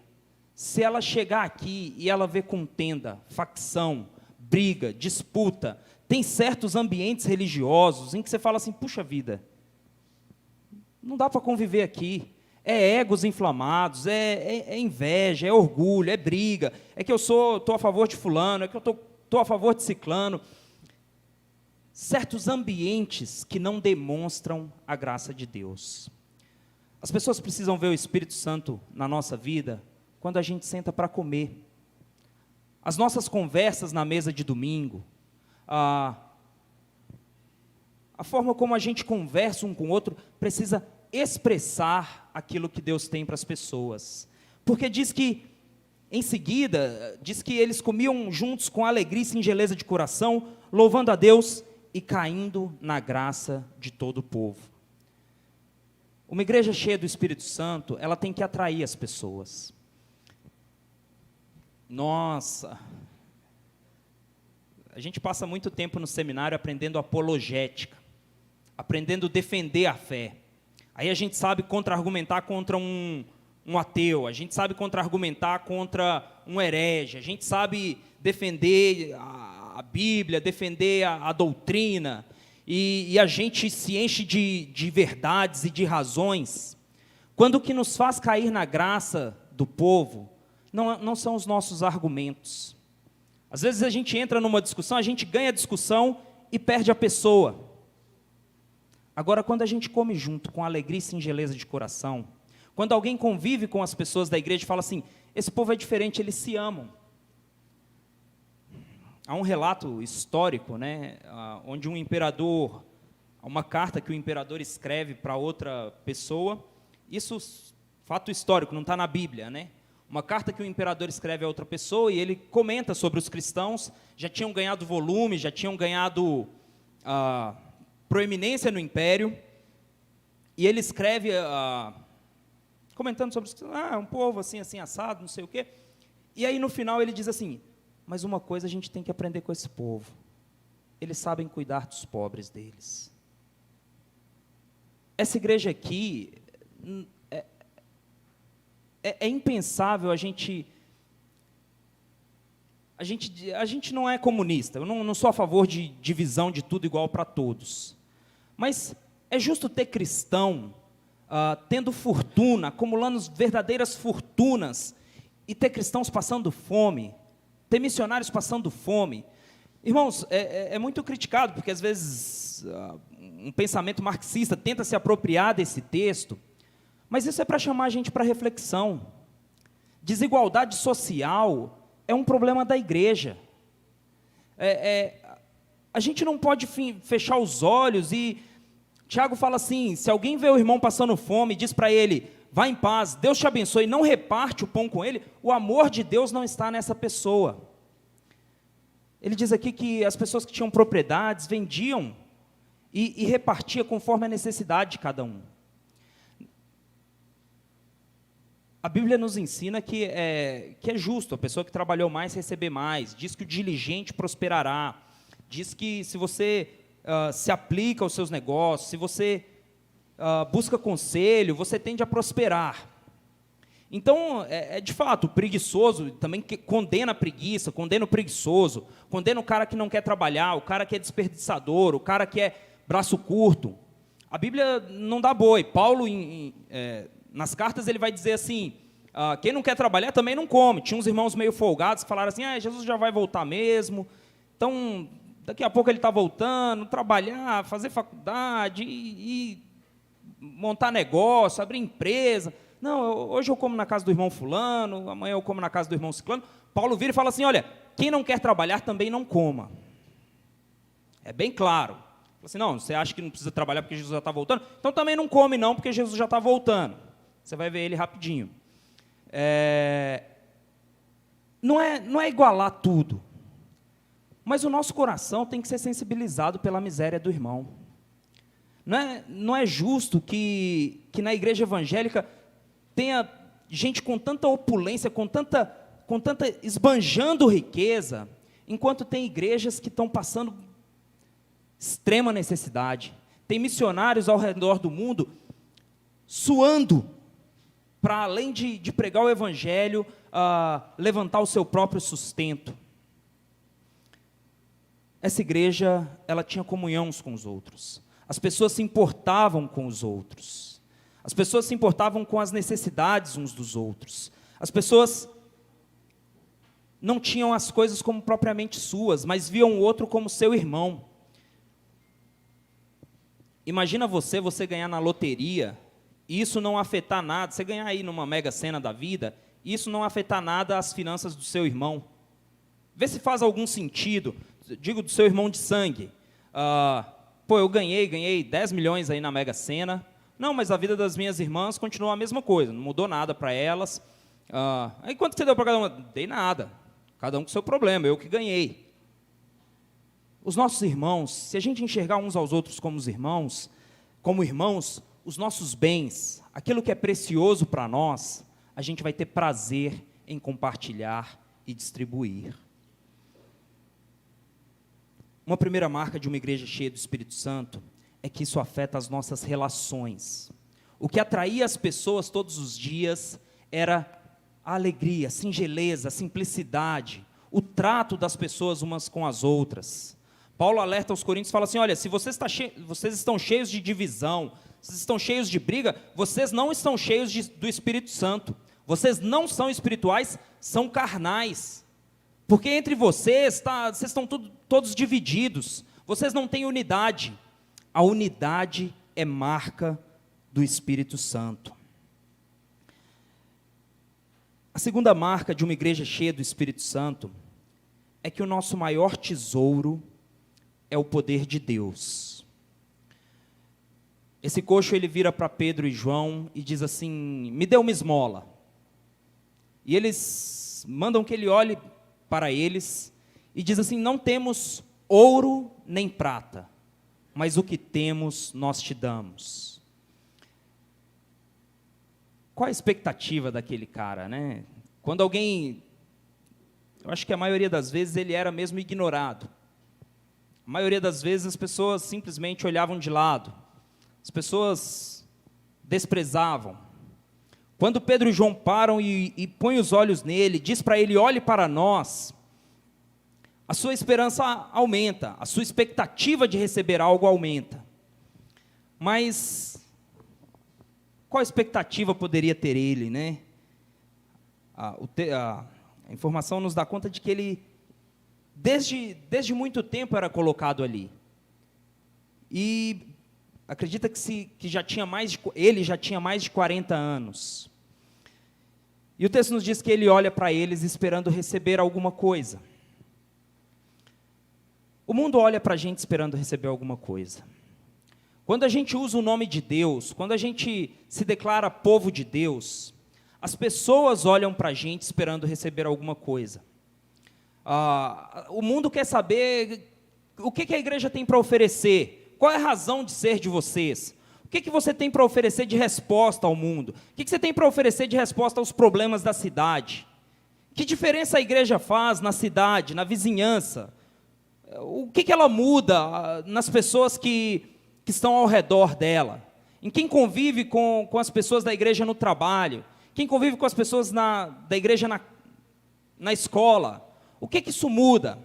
se ela chegar aqui e ela ver contenda, facção, briga, disputa. Tem certos ambientes religiosos em que você fala assim, puxa vida, não dá para conviver aqui. É egos inflamados, é inveja, é orgulho, é briga, é que eu estou a favor de fulano, é que eu estou a favor de ciclano. Certos ambientes que não demonstram a graça de Deus. As pessoas precisam ver o Espírito Santo na nossa vida quando a gente senta para comer. As nossas conversas na mesa de domingo, a forma como a gente conversa um com o outro, precisa expressar aquilo que Deus tem para as pessoas. Porque diz que, em seguida, diz que eles comiam juntos com alegria e singeleza de coração, louvando a Deus e caindo na graça de todo o povo. Uma igreja cheia do Espírito Santo, ela tem que atrair as pessoas. Nossa, a gente passa muito tempo no seminário aprendendo apologética, aprendendo a defender a fé. Aí a gente sabe contra-argumentar contra um ateu, a gente sabe contra-argumentar contra um herege, a gente sabe defender a Bíblia, defender a doutrina, e a gente se enche de verdades e de razões, quando o que nos faz cair na graça do povo não são os nossos argumentos. Às vezes a gente entra numa discussão, a gente ganha a discussão e perde a pessoa. Agora, quando a gente come junto, com alegria e singeleza de coração, quando alguém convive com as pessoas da igreja e fala assim, esse povo é diferente, eles se amam. Há um relato histórico, né, onde um imperador, uma carta que o imperador escreve para outra pessoa, isso, fato histórico, não está na Bíblia, né? Uma carta que o imperador escreve a outra pessoa e ele comenta sobre os cristãos, já tinham ganhado volume, já tinham ganhado proeminência no império, e ele escreve, comentando sobre os cristãos, um povo assim, assim, assado, não sei o quê, e aí no final ele diz assim, mas uma coisa a gente tem que aprender com esse povo, eles sabem cuidar dos pobres deles. Essa igreja aqui, é impensável a gente não é comunista, eu não sou a favor de divisão de tudo igual para todos, mas é justo ter cristão tendo fortuna, acumulando verdadeiras fortunas, e ter cristãos passando fome, ter missionários passando fome. Irmãos, é muito criticado, porque às vezes um pensamento marxista tenta se apropriar desse texto, mas isso é para chamar a gente para reflexão. Desigualdade social é um problema da igreja. A gente não pode fechar os olhos e... Tiago fala assim, se alguém vê o irmão passando fome e diz para ele, vá em paz, Deus te abençoe, e não reparte o pão com ele, o amor de Deus não está nessa pessoa. Ele diz aqui que as pessoas que tinham propriedades vendiam e repartia conforme a necessidade de cada um. A Bíblia nos ensina que é justo, a pessoa que trabalhou mais receber mais, diz que o diligente prosperará, diz que se você se aplica aos seus negócios, se você busca conselho, você tende a prosperar. Então, de fato, o preguiçoso também condena a preguiça, condena o preguiçoso, condena o cara que não quer trabalhar, o cara que é desperdiçador, o cara que é braço curto. A Bíblia não dá boi. Paulo, nas cartas, ele vai dizer assim, quem não quer trabalhar também não come. Tinha uns irmãos meio folgados que falaram assim, Jesus já vai voltar mesmo, então daqui a pouco ele está voltando, trabalhar, fazer faculdade, e montar negócio, abrir empresa. Não, hoje eu como na casa do irmão fulano, amanhã eu como na casa do irmão ciclano. Paulo vira e fala assim, olha, quem não quer trabalhar também não coma. É bem claro. Fala assim, não, você acha que não precisa trabalhar porque Jesus já está voltando? Então também não come não, porque Jesus já está voltando. Você vai ver ele rapidinho. Não é igualar tudo, mas o nosso coração tem que ser sensibilizado pela miséria do irmão. Não é justo que na igreja evangélica tenha gente com tanta opulência, com tanta esbanjando riqueza, enquanto tem igrejas que estão passando extrema necessidade. Tem missionários ao redor do mundo suando para, além de pregar o evangelho, levantar o seu próprio sustento. Essa igreja, ela tinha comunhão uns com os outros. As pessoas se importavam com os outros. As pessoas se importavam com as necessidades uns dos outros. As pessoas não tinham as coisas como propriamente suas, mas viam o outro como seu irmão. Imagina você ganhar na loteria, e isso não afetar nada, você ganhar aí numa Mega Sena da vida, e isso não afetar nada as finanças do seu irmão. Vê se faz algum sentido, digo do seu irmão de sangue. Eu ganhei 10 milhões aí na Mega Sena. Não, mas a vida das minhas irmãs continua a mesma coisa, não mudou nada para elas. Aí quanto você deu para cada uma? Dei nada, cada um com seu problema, eu que ganhei. Os nossos irmãos, se a gente enxergar uns aos outros como irmãos, os nossos bens, aquilo que é precioso para nós, a gente vai ter prazer em compartilhar e distribuir. Uma primeira marca de uma igreja cheia do Espírito Santo é que isso afeta as nossas relações. O que atraía as pessoas todos os dias era a alegria, a singeleza, a simplicidade, o trato das pessoas umas com as outras. Paulo alerta aos coríntios e fala assim, olha, se vocês estão cheios de divisão, vocês estão cheios de briga, vocês não estão cheios do Espírito Santo. Vocês não são espirituais, são carnais. Porque entre vocês estão todos divididos, vocês não têm unidade. A unidade é marca do Espírito Santo. A segunda marca de uma igreja cheia do Espírito Santo é que o nosso maior tesouro é o poder de Deus. Esse coxo, ele vira para Pedro e João e diz assim, me dê uma esmola. E eles mandam que ele olhe para eles e diz assim, não temos ouro nem prata, mas o que temos nós te damos. Qual a expectativa daquele cara, né? Quando alguém, eu acho que a maioria das vezes ele era mesmo ignorado. A maioria das vezes as pessoas simplesmente olhavam de lado. As pessoas desprezavam. Quando Pedro e João param e põem os olhos nele, diz para ele, olhe para nós, a sua esperança aumenta, a sua expectativa de receber algo aumenta. Mas qual expectativa poderia ter ele, né? A informação nos dá conta de que ele, desde muito tempo, era colocado ali. E acredita que ele já tinha mais de 40 anos. E o texto nos diz que ele olha para eles esperando receber alguma coisa. O mundo olha para a gente esperando receber alguma coisa. Quando a gente usa o nome de Deus, quando a gente se declara povo de Deus, as pessoas olham para a gente esperando receber alguma coisa. O mundo quer saber o que a igreja tem para oferecer, qual é a razão de ser de vocês, o que você tem para oferecer de resposta ao mundo, o que você tem para oferecer de resposta aos problemas da cidade, que diferença a igreja faz na cidade, na vizinhança, o que ela muda nas pessoas que estão ao redor dela, em quem convive com as pessoas da igreja no trabalho, quem convive com as pessoas da igreja na escola, o que isso muda?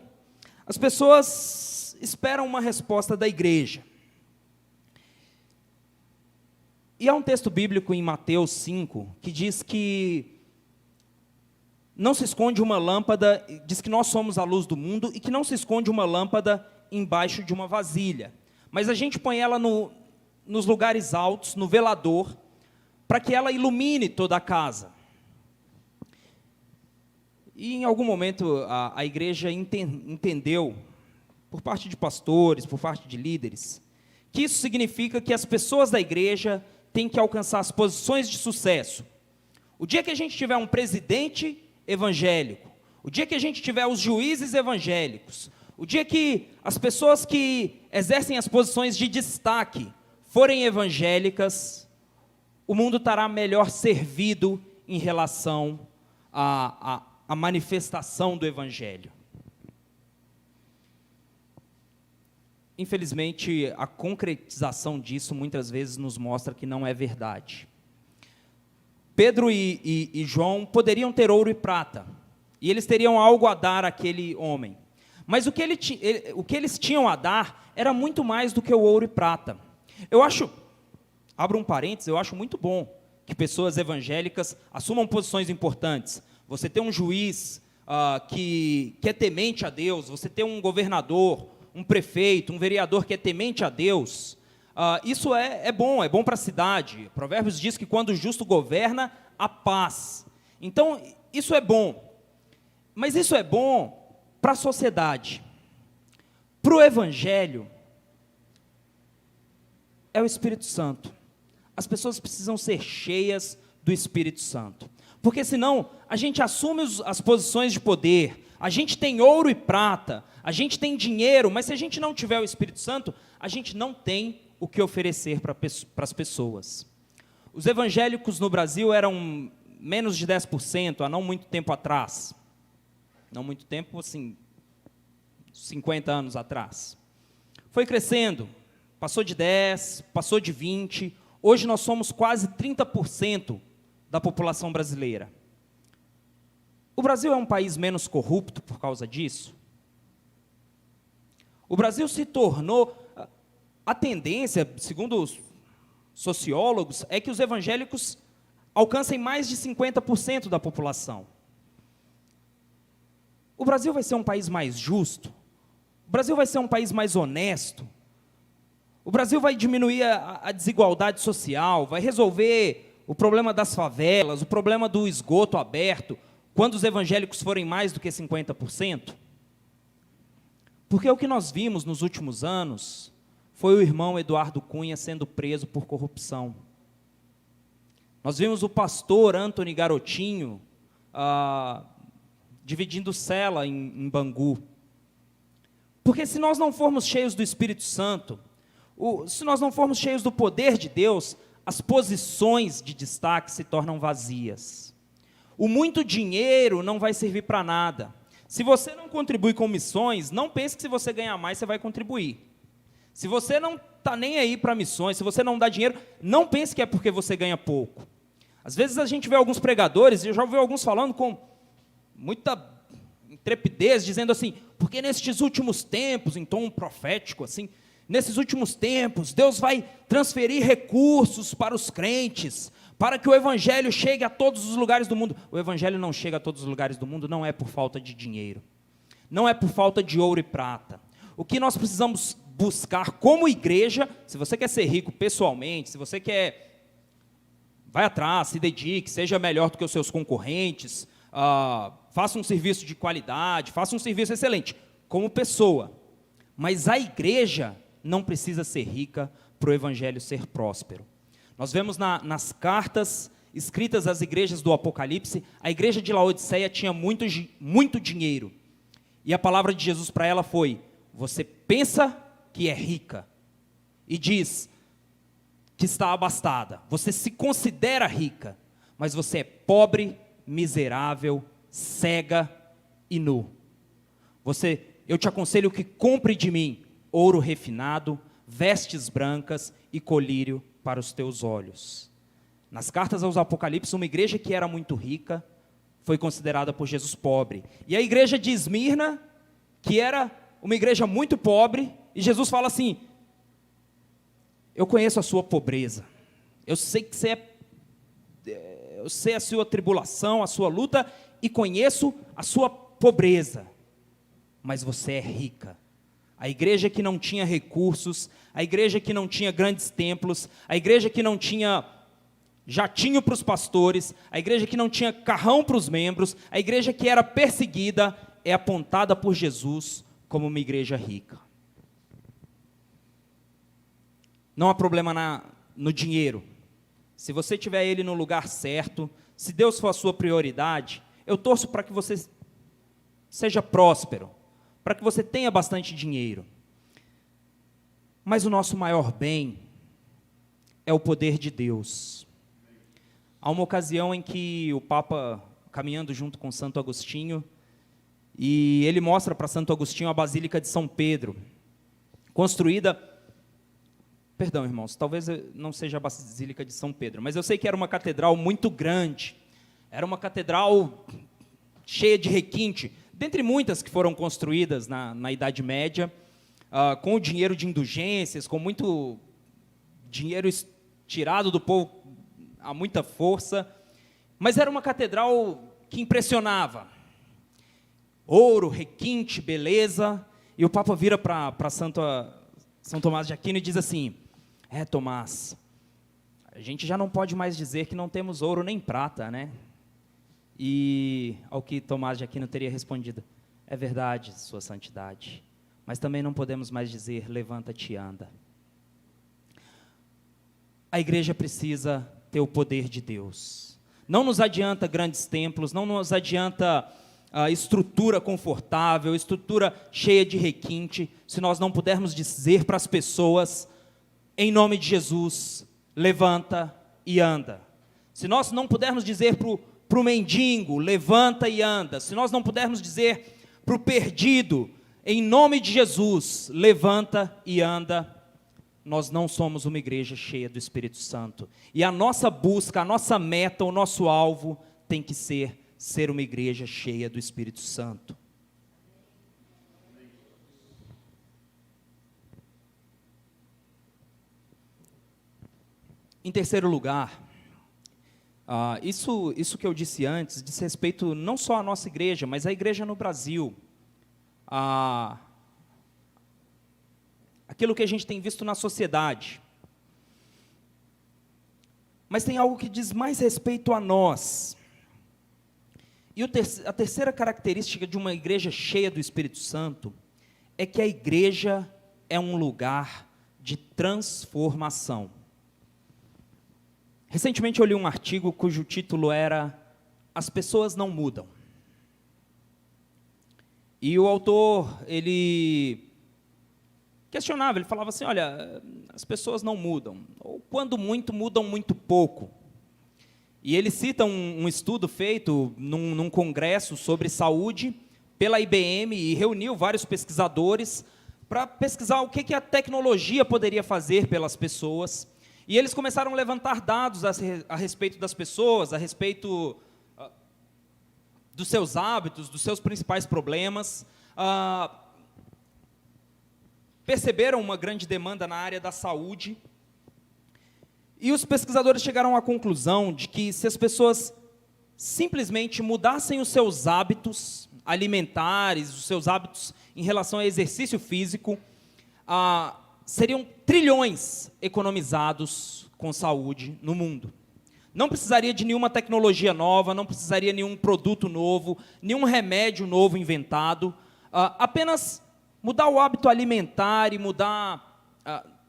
As pessoas esperam uma resposta da igreja. E há um texto bíblico em Mateus 5, que diz que não se esconde uma lâmpada, diz que nós somos a luz do mundo, e que não se esconde uma lâmpada embaixo de uma vasilha. Mas a gente põe ela nos lugares altos, no velador, para que ela ilumine toda a casa. E em algum momento a igreja entendeu, por parte de pastores, por parte de líderes, que isso significa que as pessoas da igreja têm que alcançar as posições de sucesso. O dia que a gente tiver um presidente evangélico, o dia que a gente tiver os juízes evangélicos, o dia que as pessoas que exercem as posições de destaque forem evangélicas, o mundo estará melhor servido em relação à manifestação do evangelho. Infelizmente, a concretização disso muitas vezes nos mostra que não é verdade. Pedro e João poderiam ter ouro e prata, e eles teriam algo a dar àquele homem. Mas o que eles tinham a dar era muito mais do que o ouro e prata. Eu acho, abro um parênteses, eu acho muito bom que pessoas evangélicas assumam posições importantes. Você tem um juiz que é temente a Deus, você tem um governador, um prefeito, um vereador que é temente a Deus, isso é bom para a cidade. Provérbios diz que quando o justo governa, há paz. Então, isso é bom. Mas isso é bom para a sociedade. Para o evangelho, é o Espírito Santo. As pessoas precisam ser cheias do Espírito Santo. Porque senão, a gente assume as posições de poder, a gente tem ouro e prata, a gente tem dinheiro, mas se a gente não tiver o Espírito Santo, a gente não tem o que oferecer para as pessoas. Os evangélicos no Brasil eram menos de 10%, há não muito tempo atrás. Não muito tempo, assim, 50 anos atrás. Foi crescendo, passou de 10%, passou de 20%, hoje nós somos quase 30% da população brasileira. O Brasil é um país menos corrupto por causa disso? O Brasil se tornou... A tendência, segundo os sociólogos, é que os evangélicos alcancem mais de 50% da população. O Brasil vai ser um país mais justo? O Brasil vai ser um país mais honesto? O Brasil vai diminuir a desigualdade social, vai resolver o problema das favelas, o problema do esgoto aberto, quando os evangélicos forem mais do que 50%? Porque o que nós vimos nos últimos anos foi o irmão Eduardo Cunha sendo preso por corrupção. Nós vimos o pastor Antony Garotinho dividindo cela em Bangu. Porque se nós não formos cheios do Espírito Santo, se nós não formos cheios do poder de Deus, as posições de destaque se tornam vazias. O muito dinheiro não vai servir para nada. Se você não contribui com missões, não pense que se você ganhar mais, você vai contribuir. Se você não está nem aí para missões, se você não dá dinheiro, não pense que é porque você ganha pouco. Às vezes a gente vê alguns pregadores, e eu já ouvi alguns falando com muita intrepidez, dizendo assim, porque nestes últimos tempos, em tom profético, assim, nesses últimos tempos, Deus vai transferir recursos para os crentes, para que o evangelho chegue a todos os lugares do mundo. O evangelho não chega a todos os lugares do mundo, não é por falta de dinheiro, não é por falta de ouro e prata. O que nós precisamos buscar como igreja, se você quer ser rico pessoalmente, se você quer, vai atrás, se dedique, seja melhor do que os seus concorrentes, faça um serviço de qualidade, faça um serviço excelente, como pessoa. Mas a igreja não precisa ser rica para o evangelho ser próspero. Nós vemos nas cartas escritas às igrejas do Apocalipse, a igreja de Laodiceia tinha muito dinheiro. E a palavra de Jesus para ela foi, você pensa que é rica e diz que está abastada. Você se considera rica, mas você é pobre, miserável, cega e nu. Eu te aconselho que compre de mim ouro refinado, vestes brancas e colírio para os teus olhos. Nas cartas aos Apocalipse, uma igreja que era muito rica foi considerada por Jesus pobre. E a igreja de Esmirna, que era uma igreja muito pobre, e Jesus fala assim: eu conheço a sua pobreza, eu sei que eu sei a sua tribulação, a sua luta, e conheço a sua pobreza, mas você é rica. A igreja que não tinha recursos, a igreja que não tinha grandes templos, a igreja que não tinha jatinho para os pastores, a igreja que não tinha carrão para os membros, a igreja que era perseguida, é apontada por Jesus como uma igreja rica. Não há problema no dinheiro. Se você tiver ele no lugar certo, se Deus for a sua prioridade, eu torço para que você seja próspero, para que você tenha bastante dinheiro. Mas o nosso maior bem é o poder de Deus. Há uma ocasião em que o Papa, caminhando junto com Santo Agostinho, e ele mostra para Santo Agostinho a Basílica de São Pedro, construída... Perdão, irmãos, talvez não seja a Basílica de São Pedro, mas eu sei que era uma catedral muito grande, era uma catedral cheia de requinte, dentre muitas que foram construídas na Idade Média, com o dinheiro de indulgências, com muito dinheiro tirado do povo a muita força, mas era uma catedral que impressionava. Ouro, requinte, beleza, e o Papa vira para São Tomás de Aquino e diz assim: Tomás, a gente já não pode mais dizer que não temos ouro nem prata, né? E ao que Tomás de Aquino teria respondido: é verdade, sua santidade, mas também não podemos mais dizer levanta-te e anda. A igreja precisa ter o poder de Deus. Não nos adianta grandes templos, não nos adianta estrutura confortável, estrutura cheia de requinte, se nós não pudermos dizer para as pessoas, em nome de Jesus, levanta e anda. Se nós não pudermos dizer para o mendigo, levanta e anda. Se nós não pudermos dizer para o perdido, em nome de Jesus, levanta e anda, nós não somos uma igreja cheia do Espírito Santo. E a nossa busca, a nossa meta, o nosso alvo tem que ser uma igreja cheia do Espírito Santo. Em terceiro lugar, isso que eu disse antes, diz respeito não só à nossa igreja, mas à igreja no Brasil. Aquilo que a gente tem visto na sociedade. Mas tem algo que diz mais respeito a nós. E a terceira característica de uma igreja cheia do Espírito Santo é que a igreja é um lugar de transformação. Recentemente eu li um artigo cujo título era As Pessoas Não Mudam. E o autor, ele questionava, ele falava assim, olha, as pessoas não mudam, ou quando muito, mudam muito pouco. E ele cita um estudo feito num congresso sobre saúde pela IBM e reuniu vários pesquisadores para pesquisar o que a tecnologia poderia fazer pelas pessoas. E eles começaram a levantar dados a respeito das pessoas, a respeito dos seus hábitos, dos seus principais problemas. Perceberam uma grande demanda na área da saúde. E os pesquisadores chegaram à conclusão de que se as pessoas simplesmente mudassem os seus hábitos alimentares, os seus hábitos em relação ao exercício físico, seriam trilhões economizados com saúde no mundo. Não precisaria de nenhuma tecnologia nova, não precisaria de nenhum produto novo, nenhum remédio novo inventado, apenas mudar o hábito alimentar e mudar,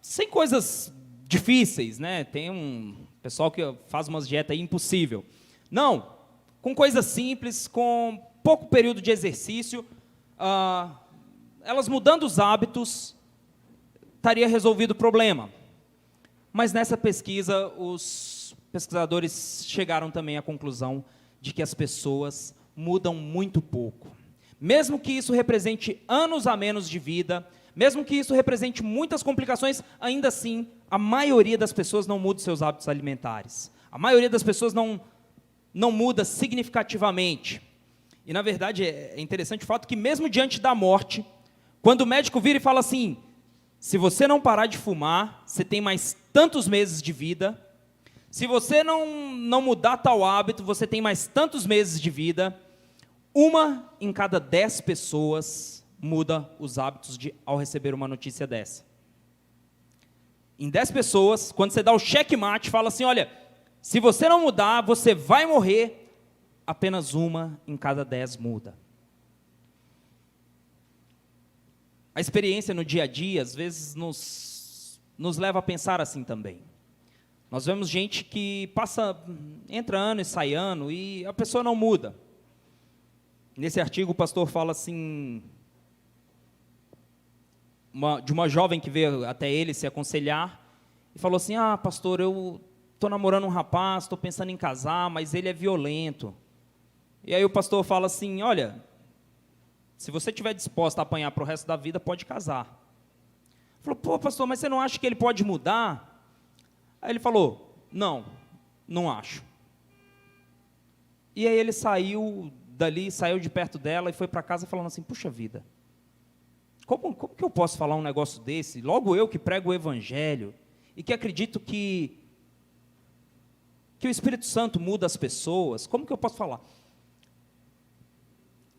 sem coisas difíceis, né? Tem um pessoal que faz umas dietas aí impossível. Não, com coisas simples, com pouco período de exercício, elas mudando os hábitos, estaria resolvido o problema. Mas nessa pesquisa, os pesquisadores chegaram também à conclusão de que as pessoas mudam muito pouco. Mesmo que isso represente anos a menos de vida, mesmo que isso represente muitas complicações, ainda assim, a maioria das pessoas não muda seus hábitos alimentares. A maioria das pessoas não muda significativamente. E, na verdade, é interessante o fato que, mesmo diante da morte, quando o médico vira e fala assim, se você não parar de fumar, você tem mais tantos meses de vida. Se você não mudar tal hábito, você tem mais tantos meses de vida. 1 em cada 10 pessoas muda os hábitos ao receber uma notícia dessa. Em 10 pessoas, quando você dá o checkmate, fala assim, olha, se você não mudar, você vai morrer, apenas 1 em cada 10 muda. A experiência no dia a dia, às vezes, nos leva a pensar assim também. Nós vemos gente que entra ano e sai ano, e a pessoa não muda. Nesse artigo, o pastor fala assim, de uma jovem que veio até ele se aconselhar, e falou assim, pastor, eu estou namorando um rapaz, estou pensando em casar, mas ele é violento. E aí o pastor fala assim, olha, se você estiver disposto a apanhar para o resto da vida, pode casar. Falou, pô, pastor, mas você não acha que ele pode mudar? Aí ele falou, não acho. E aí ele saiu dali, saiu de perto dela e foi para casa falando assim, puxa vida, como que eu posso falar um negócio desse? Logo eu que prego o evangelho e que acredito que o Espírito Santo muda as pessoas, como que eu posso falar?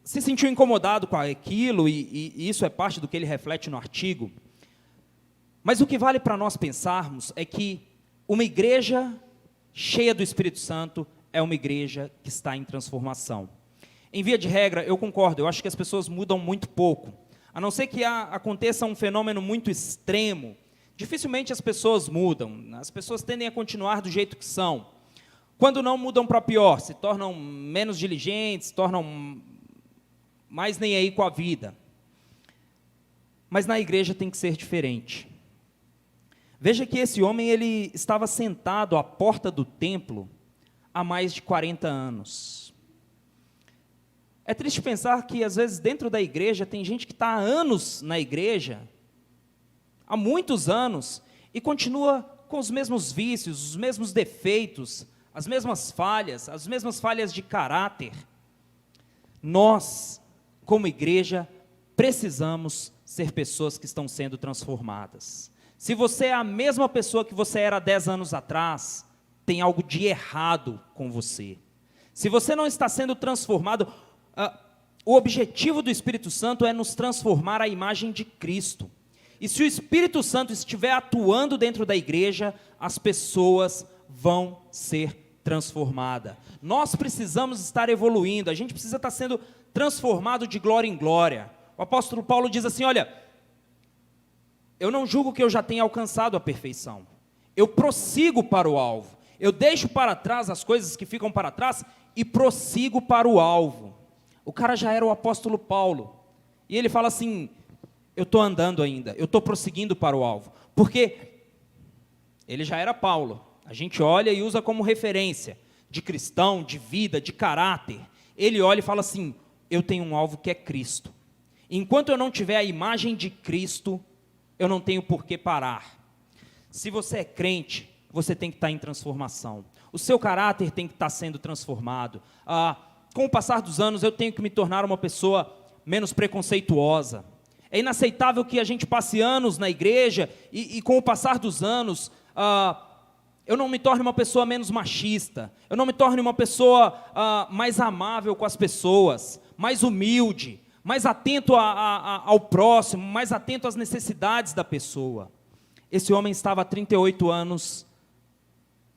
Se sentiu incomodado com aquilo, e isso é parte do que ele reflete no artigo, mas o que vale para nós pensarmos é que uma igreja cheia do Espírito Santo é uma igreja que está em transformação. Em via de regra, eu concordo, eu acho que as pessoas mudam muito pouco, a não ser que aconteça um fenômeno muito extremo, dificilmente as pessoas mudam, as pessoas tendem a continuar do jeito que são. Quando não mudam para pior, se tornam menos diligentes, se tornam mais nem aí com a vida. Mas na igreja tem que ser diferente. Veja que esse homem, ele estava sentado à porta do templo há mais de 40 anos. É triste pensar que, às vezes, dentro da igreja, tem gente que está há anos na igreja, há muitos anos, e continua com os mesmos vícios, os mesmos defeitos, as mesmas falhas de caráter. Nós, como igreja, precisamos ser pessoas que estão sendo transformadas. Se você é a mesma pessoa que você era 10 anos atrás, tem algo de errado com você. Se você não está sendo transformado, o objetivo do Espírito Santo é nos transformar à imagem de Cristo. E se o Espírito Santo estiver atuando dentro da igreja, as pessoas vão ser transformadas. Nós precisamos estar evoluindo, a gente precisa estar sendo transformado de glória em glória. O apóstolo Paulo diz assim, olha, eu não julgo que eu já tenha alcançado a perfeição, eu prossigo para o alvo, eu deixo para trás as coisas que ficam para trás e prossigo para o alvo. O cara já era o apóstolo Paulo, e ele fala assim, eu estou andando ainda, eu estou prosseguindo para o alvo, porque ele já era Paulo, a gente olha e usa como referência, de cristão, de vida, de caráter, ele olha e fala assim, eu tenho um alvo que é Cristo, enquanto eu não tiver a imagem de Cristo, eu não tenho por que parar. Se você é crente, você tem que estar em transformação, o seu caráter tem que estar sendo transformado, com o passar dos anos eu tenho que me tornar uma pessoa menos preconceituosa. É inaceitável que a gente passe anos na igreja e com o passar dos anos eu não me torne uma pessoa menos machista, eu não me torne uma pessoa mais amável com as pessoas, mais humilde, mais atento ao próximo, mais atento às necessidades da pessoa. Esse homem estava há 38 anos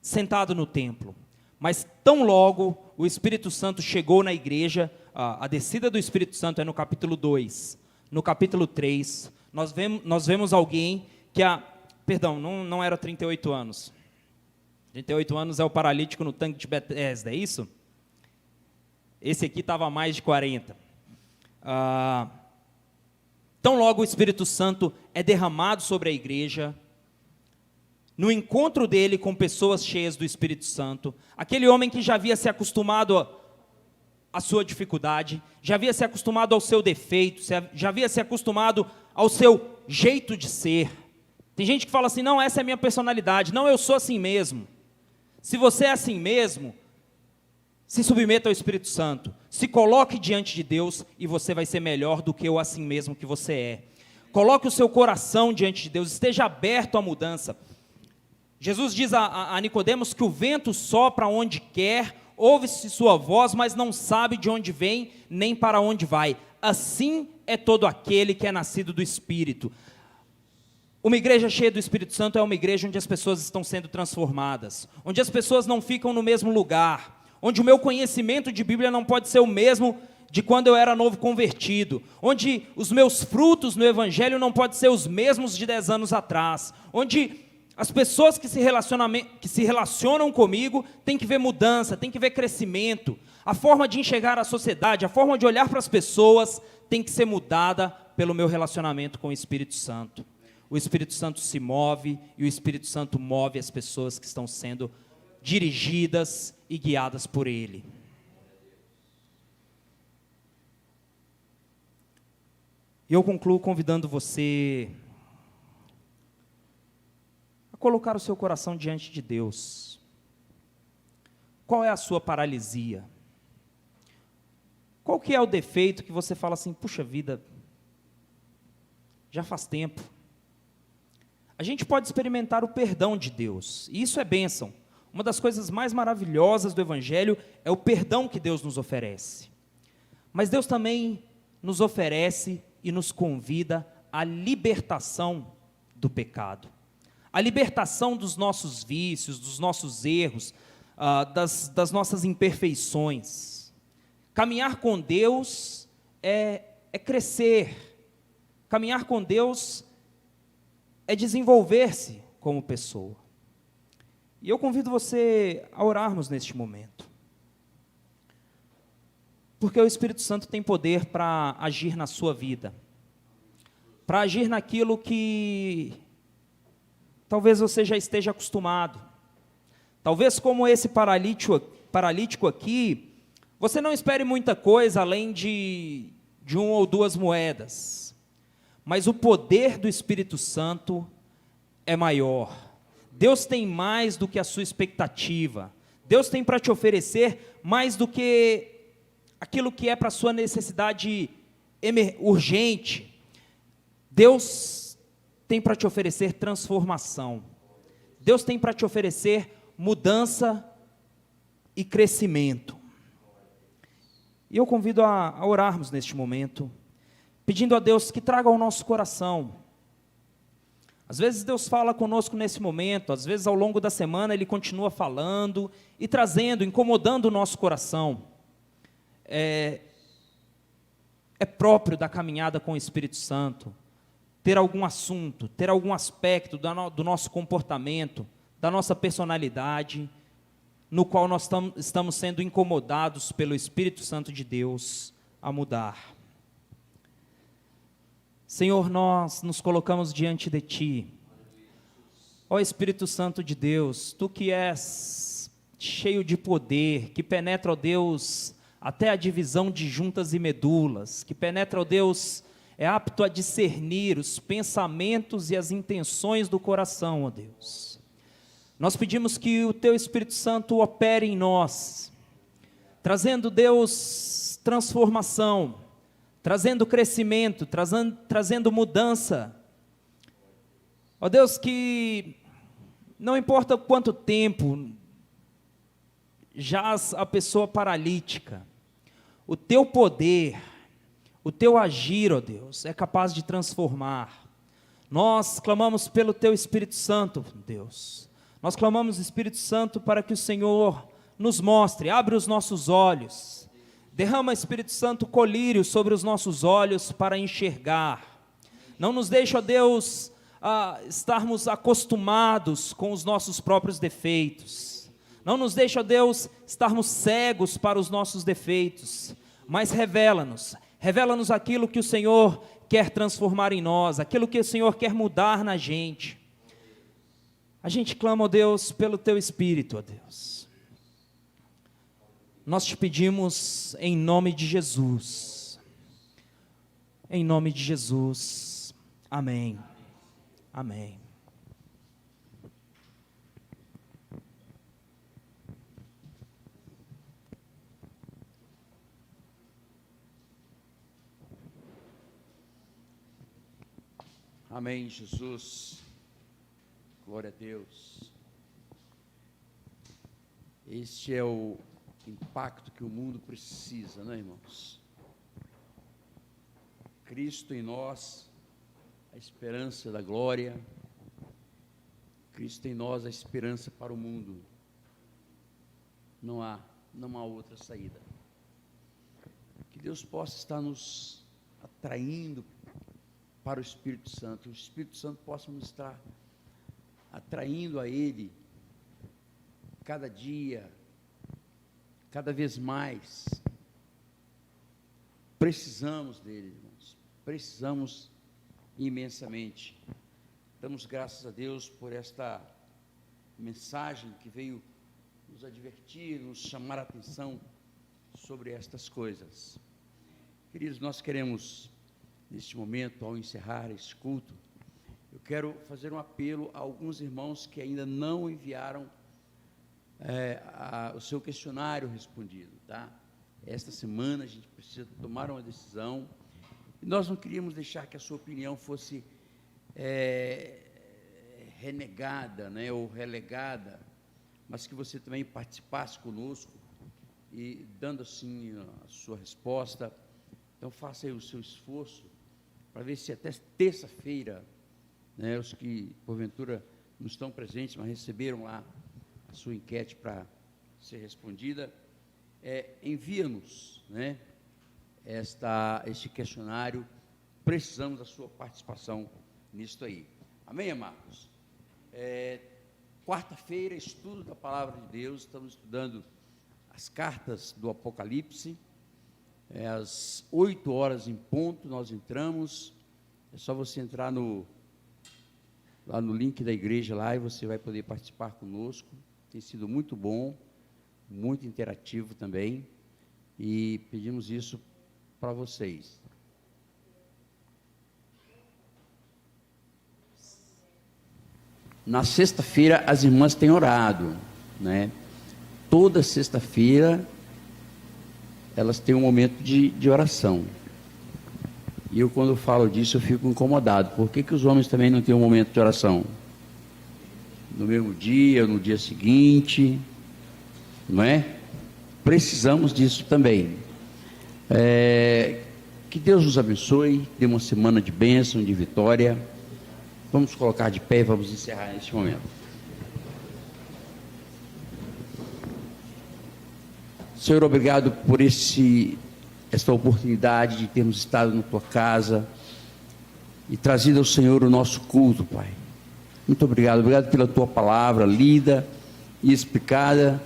sentado no templo, mas tão logo o Espírito Santo chegou na igreja, a descida do Espírito Santo é no capítulo 2, no capítulo 3, nós vemos alguém que não era 38 anos, 38 anos é o paralítico no tanque de Betesda, é isso? Esse aqui estava há mais de 40. Tão logo o Espírito Santo é derramado sobre a igreja, no encontro dele com pessoas cheias do Espírito Santo, aquele homem que já havia se acostumado à sua dificuldade, já havia se acostumado ao seu defeito, já havia se acostumado ao seu jeito de ser. Tem gente que fala assim, não, essa é a minha personalidade, não, eu sou assim mesmo. Se você é assim mesmo, se submeta ao Espírito Santo, se coloque diante de Deus e você vai ser melhor do que o assim mesmo que você é. Coloque o seu coração diante de Deus, esteja aberto à mudança. Jesus diz a Nicodemos que o vento sopra onde quer, ouve-se sua voz, mas não sabe de onde vem, nem para onde vai. Assim é todo aquele que é nascido do Espírito. Uma igreja cheia do Espírito Santo é uma igreja onde as pessoas estão sendo transformadas, onde as pessoas não ficam no mesmo lugar, onde o meu conhecimento de Bíblia não pode ser o mesmo de quando eu era novo convertido, onde os meus frutos no Evangelho não podem ser os mesmos de 10 anos atrás, onde as pessoas que se relacionam comigo têm que ver mudança, têm que ver crescimento, a forma de enxergar a sociedade, a forma de olhar para as pessoas tem que ser mudada pelo meu relacionamento com o Espírito Santo. O Espírito Santo se move e o Espírito Santo move as pessoas que estão sendo dirigidas e guiadas por Ele. E eu concluo convidando você a colocar o seu coração diante de Deus. Qual é a sua paralisia? Qual que é o defeito que você fala assim, puxa vida, já faz tempo. A gente pode experimentar o perdão de Deus, e isso é bênção. Uma das coisas mais maravilhosas do Evangelho é o perdão que Deus nos oferece. Mas Deus também nos oferece e nos convida à libertação do pecado. A libertação dos nossos vícios, dos nossos erros, das nossas imperfeições. Caminhar com Deus é crescer. Caminhar com Deus é desenvolver-se como pessoa. E eu convido você a orarmos neste momento. Porque o Espírito Santo tem poder para agir na sua vida. Para agir naquilo que talvez você já esteja acostumado. Talvez como esse paralítico aqui, você não espere muita coisa além de 1 ou 2 moedas. Mas o poder do Espírito Santo é maior. Deus tem mais do que a sua expectativa. Deus tem para te oferecer mais do que aquilo que é para a sua necessidade urgente. Deus tem para te oferecer transformação. Deus tem para te oferecer mudança e crescimento. E eu convido a orarmos neste momento, pedindo a Deus que traga ao nosso coração. Às vezes Deus fala conosco nesse momento, às vezes ao longo da semana Ele continua falando e trazendo, incomodando o nosso coração. É próprio da caminhada com o Espírito Santo ter algum assunto, ter algum aspecto do nosso comportamento, da nossa personalidade, no qual nós estamos sendo incomodados pelo Espírito Santo de Deus a mudar. Senhor, nós nos colocamos diante de Ti. Ó Espírito Santo de Deus, Tu que és cheio de poder, que penetra, ó Deus, até a divisão de juntas e medulas, que penetra, ó Deus, é apto a discernir os pensamentos e as intenções do coração, ó Deus. Nós pedimos que o Teu Espírito Santo opere em nós, trazendo, Deus, transformação, trazendo crescimento, trazendo mudança. Ó Deus, que não importa quanto tempo jaz a pessoa paralítica, o Teu poder, o Teu agir, ó Deus, é capaz de transformar. Nós clamamos pelo Teu Espírito Santo, Deus. Nós clamamos, Espírito Santo, para que o Senhor nos mostre, abre os nossos olhos, derrama, Espírito Santo, colírio sobre os nossos olhos para enxergar. Não nos deixe, ó Deus, estarmos acostumados com os nossos próprios defeitos. Não nos deixe, ó Deus, estarmos cegos para os nossos defeitos, mas revela-nos aquilo que o Senhor quer transformar em nós, aquilo que o Senhor quer mudar na gente. A gente clama, ó Deus, pelo Teu Espírito, ó Deus. Nós te pedimos em nome de Jesus. Em nome de Jesus. Amém. Amém. Amém, Jesus. Glória a Deus. Este é o impacto que o mundo precisa, né, irmãos? Cristo em nós, a esperança da glória. Cristo em nós, a esperança para o mundo. Não há outra saída. Que Deus possa estar nos atraindo para o Espírito Santo. O Espírito Santo possa nos estar atraindo a Ele cada dia, cada vez mais. Precisamos dele, irmãos. Precisamos imensamente. Damos graças a Deus por esta mensagem que veio nos advertir, nos chamar a atenção sobre estas coisas. Queridos, nós queremos, neste momento, ao encerrar este culto, eu quero fazer um apelo a alguns irmãos que ainda não enviaram o seu questionário respondido, tá? Esta semana a gente precisa tomar uma decisão, e nós não queríamos deixar que a sua opinião fosse renegada, né, ou relegada, mas que você também participasse conosco, e dando assim a sua resposta. Então faça aí o seu esforço, para ver se até terça-feira, né, os que porventura não estão presentes, mas receberam lá a sua enquete para ser respondida, envia-nos, né, este questionário. Precisamos da sua participação nisto aí. Amém, amados? Quarta-feira, estudo da Palavra de Deus. Estamos estudando as cartas do Apocalipse. Às 8 horas em ponto nós entramos. É só você entrar lá no link da igreja lá, e você vai poder participar conosco. Tem sido muito bom, muito interativo também, e pedimos isso para vocês. Na sexta-feira as irmãs têm orado, né? Toda sexta-feira elas têm um momento de oração. E eu, quando falo disso, eu fico incomodado. Por que os homens também não têm um momento de oração? No mesmo dia, no dia seguinte, não é? Precisamos disso também. Que Deus nos abençoe, dê uma semana de bênção, de vitória. Vamos colocar de pé e vamos encerrar neste momento. Senhor, obrigado por esta oportunidade de termos estado na Tua casa e trazido ao Senhor o nosso culto, Pai. Muito obrigado. Obrigado pela Tua palavra lida e explicada,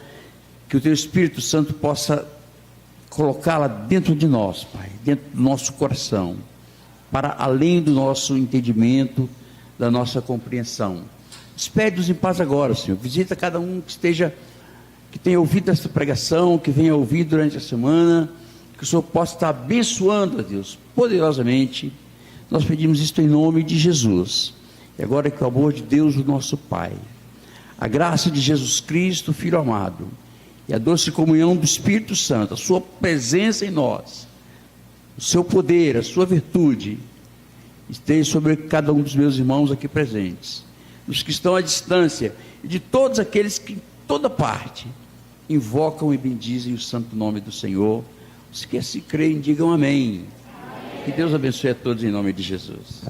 que o Teu Espírito Santo possa colocá-la dentro de nós, Pai, dentro do nosso coração, para além do nosso entendimento, da nossa compreensão. Despede-nos em paz agora, Senhor. Visita cada um que tenha ouvido esta pregação, que venha ouvir durante a semana, que o Senhor possa estar abençoando, a Deus, poderosamente. Nós pedimos isto em nome de Jesus. E agora, que o amor de Deus, o nosso Pai, a graça de Jesus Cristo, Filho amado, e a doce comunhão do Espírito Santo, a sua presença em nós, o seu poder, a sua virtude, esteja sobre cada um dos meus irmãos aqui presentes, dos que estão à distância, e de todos aqueles que, em toda parte, invocam e bendizem o santo nome do Senhor. Os que assim creem, digam amém. Que Deus abençoe a todos em nome de Jesus.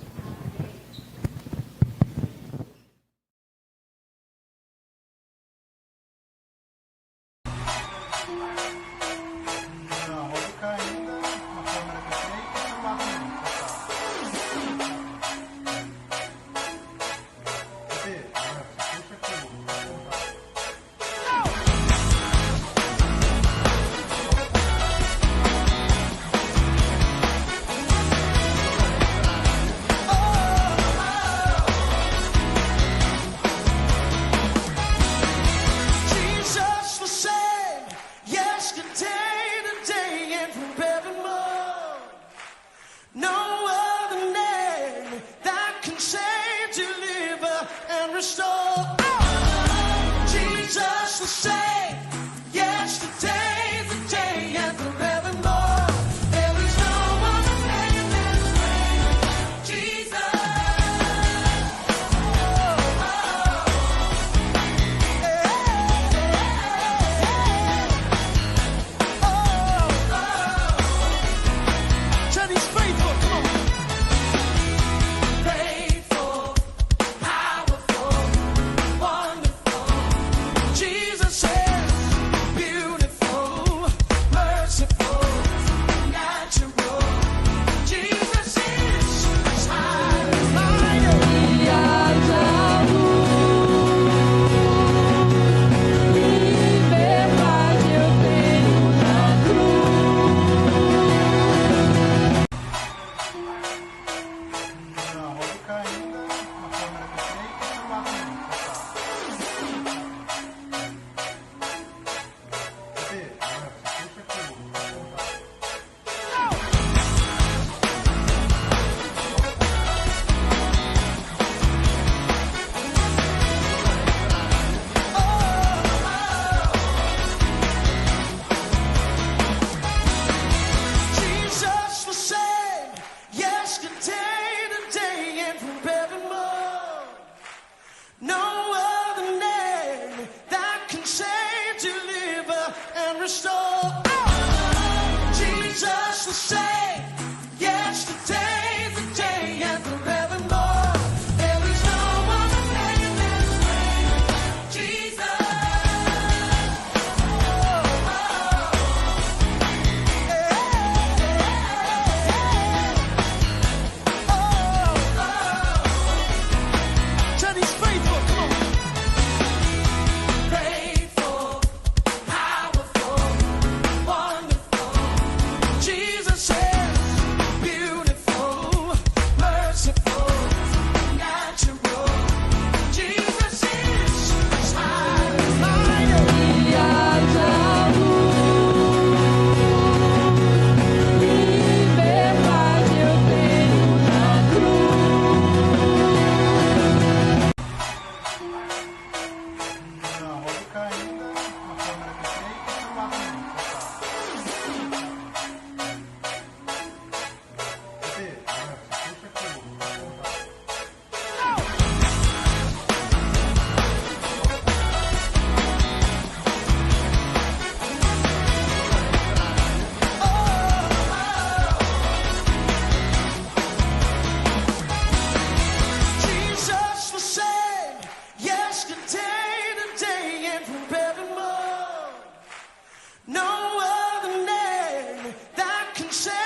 can say